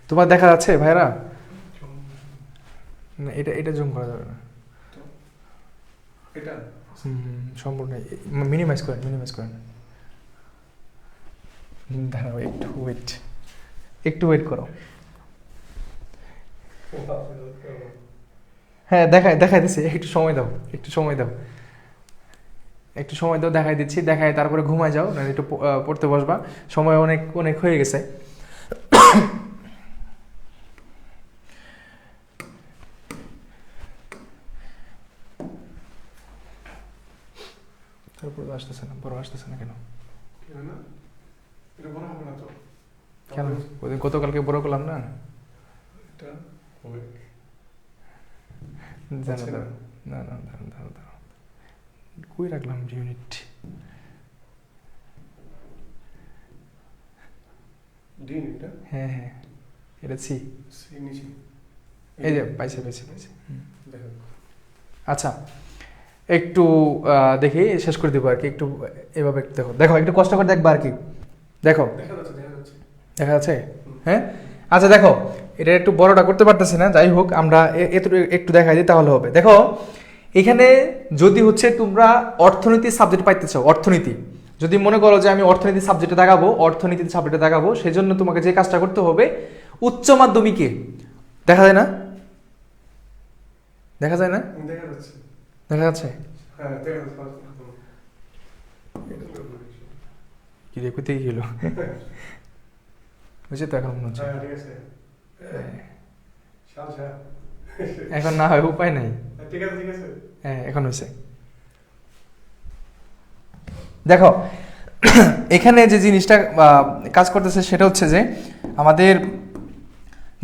তোমার দেখা যাচ্ছে ভাইরা? না, এটা জুম করা যাবে না, এটা সম্পূর্ণ মিনিমাইজ করেন দাঁড়াও, একটু ওয়েট করো। হ্যাঁ, দেখাই দিচ্ছি, একটু সময় দাও, দেখাই দিচ্ছি, দেখাই তারপরে ঘুমায় যাও, না একটু পড়তে বসবা, সময় অনেক অনেক হয়ে গেছে। তারপরে আসতেছে না, বড় আসতেছে না কেন? এটা বড় হবে না তো? কেন? ওদিন গতকালকে বড় করলাম না? এটা হবে দাঁড়াও, কই রাখলাম ইউনিট? ডি এটা? হ্যাঁ, এটা সি নিচে, এই যে পাইছে। দেখো। আচ্ছা, একটু দেখি শেষ করে দেবো আর কি, একটু এভাবে দেখো একটু কষ্ট করে দেখবা আর কি, দেখো দেখা যাচ্ছে। হ্যাঁ, আচ্ছা দেখো, এটা একটু বড়টা করতে পারতেছি না, যাই হোক আমরা একটু দেখাই দিই তাহলে হবে। দেখো এখানে যদি হচ্ছে তোমরা অর্থনীতি সাবজেক্ট পাইতে চাও, অর্থনীতি যদি মনে করো যে আমি অর্থনীতি সাবজেক্টে দেখাবো, সেই জন্য তোমাকে যে কাজটা করতে হবে, উচ্চ মাধ্যমিকে দেখা যায় না? দেখা যাচ্ছে? কি রে, কোথায় গেল? বুঝছে তো, এখন মনে হচ্ছে এখন না হয় উপায় নাই। হ্যাঁ, এখন হয়েছে। দেখো এখানে যে জিনিসটা কাজ করতেছে সেটা হচ্ছে যে আমাদের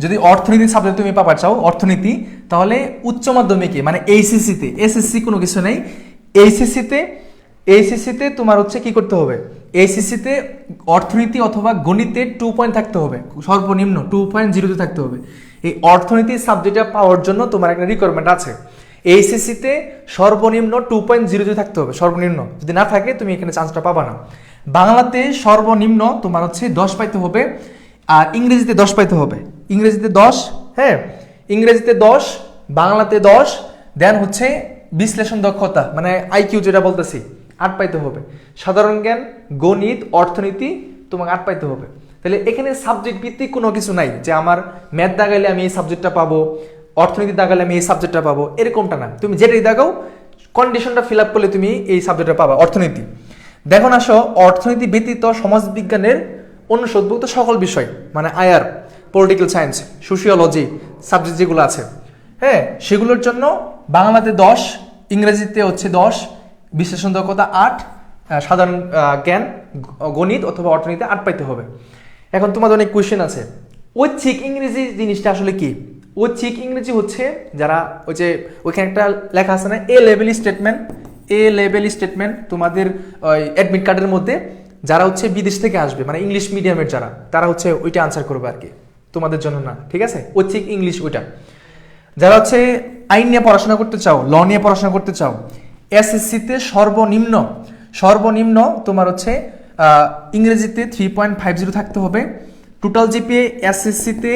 যদি অর্থনীতি সাবজেক্ট তুমি পাবার চাও, অর্থনীতি, তাহলে উচ্চ মাধ্যমিকে মানে এইচএসসি এসএসসি কোনো কিছু নেই, এইচএসসিতে তোমার হচ্ছে কি করতে হবে, এইচএসসিতে অর্থনীতি অথবা গণিতে 2 পয়েন্ট থাকতে হবে, সর্বনিম্ন 2.0 থাকতে হবে। এই অর্থনীতি সাবজেক্টটা পাওয়ার জন্য তোমার একটা রিকোয়ারমেন্ট আছে, এইচএসসিতে সর্বনিম্ন 2.0 থাকতে হবে, সর্বনিম্ন। যদি না থাকে তুমি এখানে চান্সটা পাবা না। বাংলাতে সর্বনিম্ন তোমার হচ্ছে 10 পাইতে হবে, আর ইংরেজিতে 10 পাইতে হবে। ইংরেজিতে 10, হ্যাঁ, ইংরেজিতে 10, বাংলাতে 10, দেন হচ্ছে বিশ্লেষণ দক্ষতা মানে আইকিউ যেটা বলতেছি 8 পাইতে হবে। সাধারণ জ্ঞান, গণিত, অর্থনীতি তোমাকে 8 পাইতে হবে। তাহলে এখানে সাবজেক্ট ভিত্তিক কোনো কিছু নাই যে আমার ম্যাথ দাগাইলে আমি এই সাবজেক্টটা পাবো, অর্থনীতি দাগাইলে আমি এই সাবজেক্টটা পাবো, এরকমটা না। তুমি যেটাই দাগাও কন্ডিশনটা ফিল আপ করলে তুমি এই সাবজেক্টটা পাবা, অর্থনীতি। দেখো আসো, অর্থনীতি ব্যতীত সমাজবিজ্ঞানের অনুষদভুক্ত সকল বিষয় মানে আয়ার, পলিটিক্যাল সায়েন্স, সোশিওলজি সাবজেক্ট যেগুলো আছে, হ্যাঁ, সেগুলোর জন্য বাংলাতে 10, ইংরেজিতে হচ্ছে 10, বিশ্লেষণ দক্ষতা 8, সাধারণ জ্ঞান, গণিত অথবা অর্থনীতি 8 পাইতে হবে। এখন তোমাদের অনেক কোয়েশ্চেন আছে, ঐচ্ছিক ইংরেজি জিনিসটা আসলে কি? ঐচ্ছিক ইংরেজি হচ্ছে যারা ওই যে ওইখানে একটা লেখা আছে না, এ লেভেল স্টেটমেন্ট তোমাদের অ্যাডমিট কার্ডের মধ্যে, যারা হচ্ছে বিদেশ থেকে আসবে মানে ইংলিশ মিডিয়ামের যারা, তারা হচ্ছে ওইটা আনসার করবে আর কি, তোমাদের জন্য না, ঠিক আছে? ঐচ্ছিক ইংলিশ ওইটা। যারা হচ্ছে আইন নিয়ে পড়াশোনা করতে চাও, ল নিয়ে পড়াশোনা করতে চাও, এসএসসিতে সর্বনিম্ন তোমার হচ্ছে ইংরেজিতে 3.50 থাকতে হবে। টোটাল জিপিএ এসএসসিতে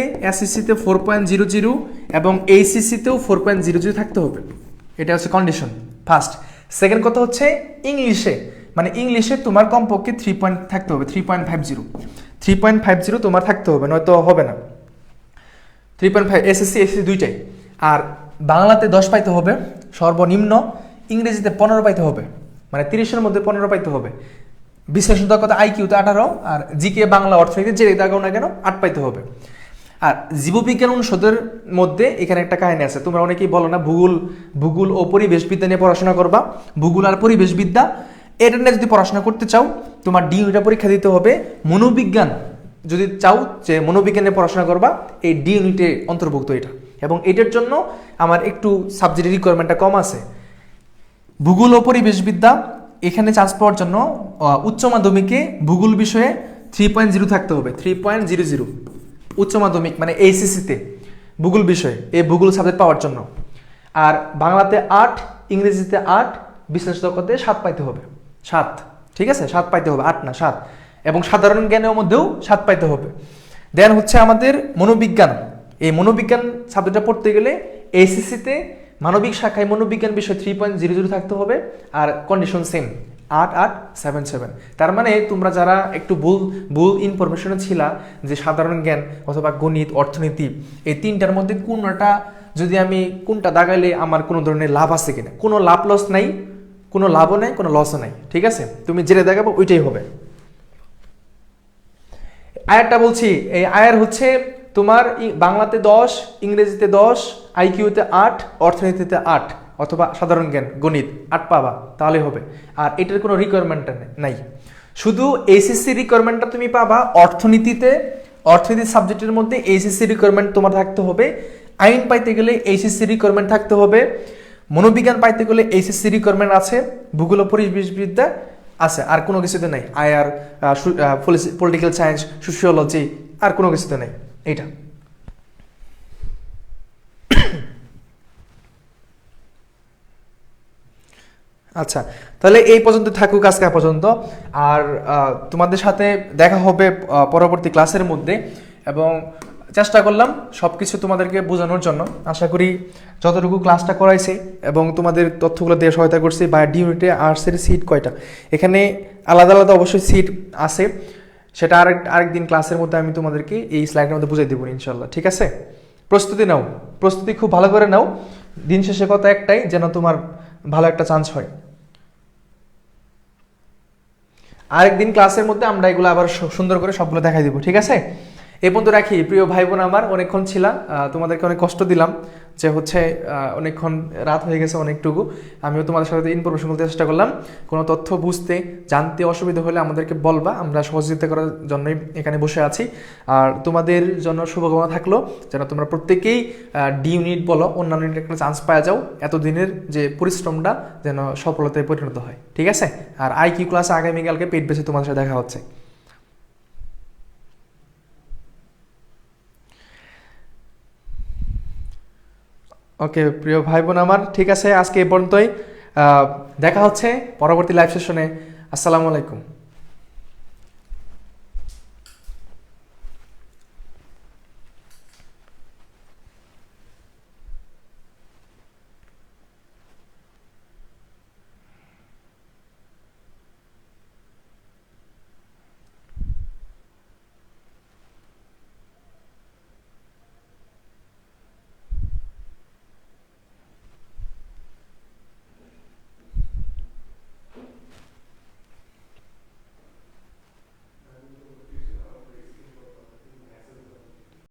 4.00 এবং এইচএসসিতেও 4.00 থাকতে হবে। এটা হচ্ছে কন্ডিশন ফার্স্ট। সেকেন্ড কথা হচ্ছে ইংলিশে তোমার কমপক্ষে 3 পয়েন্ট থাকতে হবে, 3.50 তোমার থাকতে হবে, নয়তো হবে না। 3.5 এসএসসি দুইটাই। আর বাংলাতে 10 পাইতে হবে সর্বনিম্ন, ইংরেজিতে 15 পাইতে হবে, মানে 30-এর মধ্যে 15 পাইতে হবে। বিশ্লেষণ দক্ষতা আইকিউতে 18, আর জিকে বাংলা অর্থনীতি যে দাগাও না কেন 8 পাইতে হবে। আর জীববিজ্ঞান অনুষদের মধ্যে এখানে একটা কাহিনী আছে, তোমরা অনেকেই বলো না ভূগোল ও পরিবেশবিদ্যা নিয়ে পড়াশোনা করবা, ভূগোল আর পরিবেশবিদ্যা এটা নিয়ে যদি পড়াশোনা করতে চাও তোমার ডিউনিটা পরীক্ষা দিতে হবে। মনোবিজ্ঞান যদি চাও যে মনোবিজ্ঞানে পড়াশোনা করবা, এই ডি ইউনিটে অন্তর্ভুক্ত এটা, এবং এটার জন্য আমার একটু সাবজেক্টের রিকোয়ারমেন্টটা কম আছে। ভূগোল ও পরিবেশবিদ্যা এখানে চান্স পাওয়ার জন্য উচ্চ মাধ্যমিকে ভূগোল বিষয়ে 3.0 থাকতে হবে, 3.00 উচ্চ মাধ্যমিক মানে এইচএসসিতে ভূগোল বিষয়ে, এই ভূগোল সাবজেক্ট পাওয়ার জন্য। আর বাংলাতে 8, ইংরেজিতে 8, বিশ্লেষণ দক্ষতাতে 7 পাইতে হবে, 7, ঠিক আছে, 7 পাইতে হবে, 8 না 7। এবং সাধারণ জ্ঞানের মধ্যেও 7 পাইতে হবে। দেন হচ্ছে আমাদের মনোবিজ্ঞান, এই মনোবিজ্ঞান সাবজেক্টটা পড়তে গেলে এইচএসসিতে মানবিক শাখায় মনোবিজ্ঞান বিষয় 3.00 থাকতে হবে, আর কন্ডিশন সেম 8.877। তার মানে তোমরা যারা একটু ভুল ইনফরমেশনে ছিলা যে সাধারণ জ্ঞান অথবা গণিত অর্থনীতি এই তিনটার মধ্যে কোনটা দাগাইলে আমার কোনো ধরনের লাভ আছে কিনা, কোনো লাভ লস নাই, কোনো লাভও নাই, কোনো লসও নাই, ঠিক আছে, তুমি যেটা দেখাবো ওইটাই হবে। আয়ারটা বলছি, এই আয়ার হচ্ছে তোমার বাংলাতে 10, ইংরেজিতে 10, আইকিউতে 8, অর্থনীতিতে 8 অথবা সাধারণ জ্ঞান গণিত 8 পাবা, তাহলে হবে। আর এটার কোনো রিকোয়ারমেন্ট নাই, শুধু এইচএসসি রিকোয়ারমেন্টটা তুমি পাবা অর্থনীতি সাবজেক্টের মধ্যে এইচএসসি রিকোয়ারমেন্ট তোমার থাকতে হবে। আইন পাইতে গেলে এইচএসসি রিকোয়ারমেন্ট থাকতে হবে, মনোবিজ্ঞান পাইতে গেলে এইচএসসি রিকোয়ারমেন্ট আছে, ভূগোল ও পরিবেশবিদ্যা আছে, আর কোনো কিছুতে নাই। আয়ার, পলিটিক্যাল সায়েন্স, সোশিওলজি আর কোনো কিছুতে নাই এইটা। আচ্ছা, তাহলে এই পর্যন্ত থাকুক আজকে পর্যন্ত। আর তোমাদের সাথে দেখা হবে পরবর্তী ক্লাসের মধ্যে, এবং চেষ্টা করলাম সব কিছু তোমাদেরকে বোঝানোর জন্য। আশা করি যতটুকু ক্লাসটা করাইছি এবং তোমাদের তথ্যগুলো দিয়ে সহায়তা করছি। বা ডি ইউনিটে আর্টসের সিট কয়টা, এখানে আলাদা আলাদা অবশ্যই সিট আছে, সেটা আরেকদিন ক্লাসের মধ্যে আমি তোমাদেরকে এই স্লাইডের মধ্যে বুঝিয়ে দেবো ইনশাল্লাহ, ঠিক আছে। প্রস্তুতি খুব ভালো করে নাও। দিন শেষে কথা একটাই, যেন তোমার ভালো একটা চান্স হয়। আরেকদিন ক্লাসের মধ্যে আমরা এগুলো আবার সুন্দর করে সবগুলো দেখাই দিব, ঠিক আছে। এই পর্যন্ত রাখি। প্রিয় ভাই বোন আমার, অনেকক্ষণ ছিলাম, তোমাদেরকে অনেক কষ্ট দিলাম, যে হচ্ছে অনেকক্ষণ রাত হয়ে গেছে অনেকটুকু। আমিও তোমাদের সাথে ইনফরমেশন বলতে চেষ্টা করলাম। কোনো তথ্য জানতে অসুবিধা হলে আমাদেরকে বলবা, আমরা সহযোগিতা করার জন্যই এখানে বসে আছি। আর তোমাদের জন্য শুভকামনা থাকলো যেন তোমরা প্রত্যেকেই ডি ইউনিট বলো অন্যান্য ইউনিট একটা চান্স পাওয়া যাও, এতদিনের যে পরিশ্রমটা যেন সফলতায় পরিণত হয়, ঠিক আছে। আর আইকিউ ক্লাসে আগামীকালকে পেট বেছে তোমাদের সাথে দেখা হচ্ছে। ওকে প্রিয় ভাই বোন আমার, ঠিক আছে, আজকে এই পর্যন্তই। দেখা হচ্ছে পরবর্তী লাইভ সেশনে। আসসালামু আলাইকুম।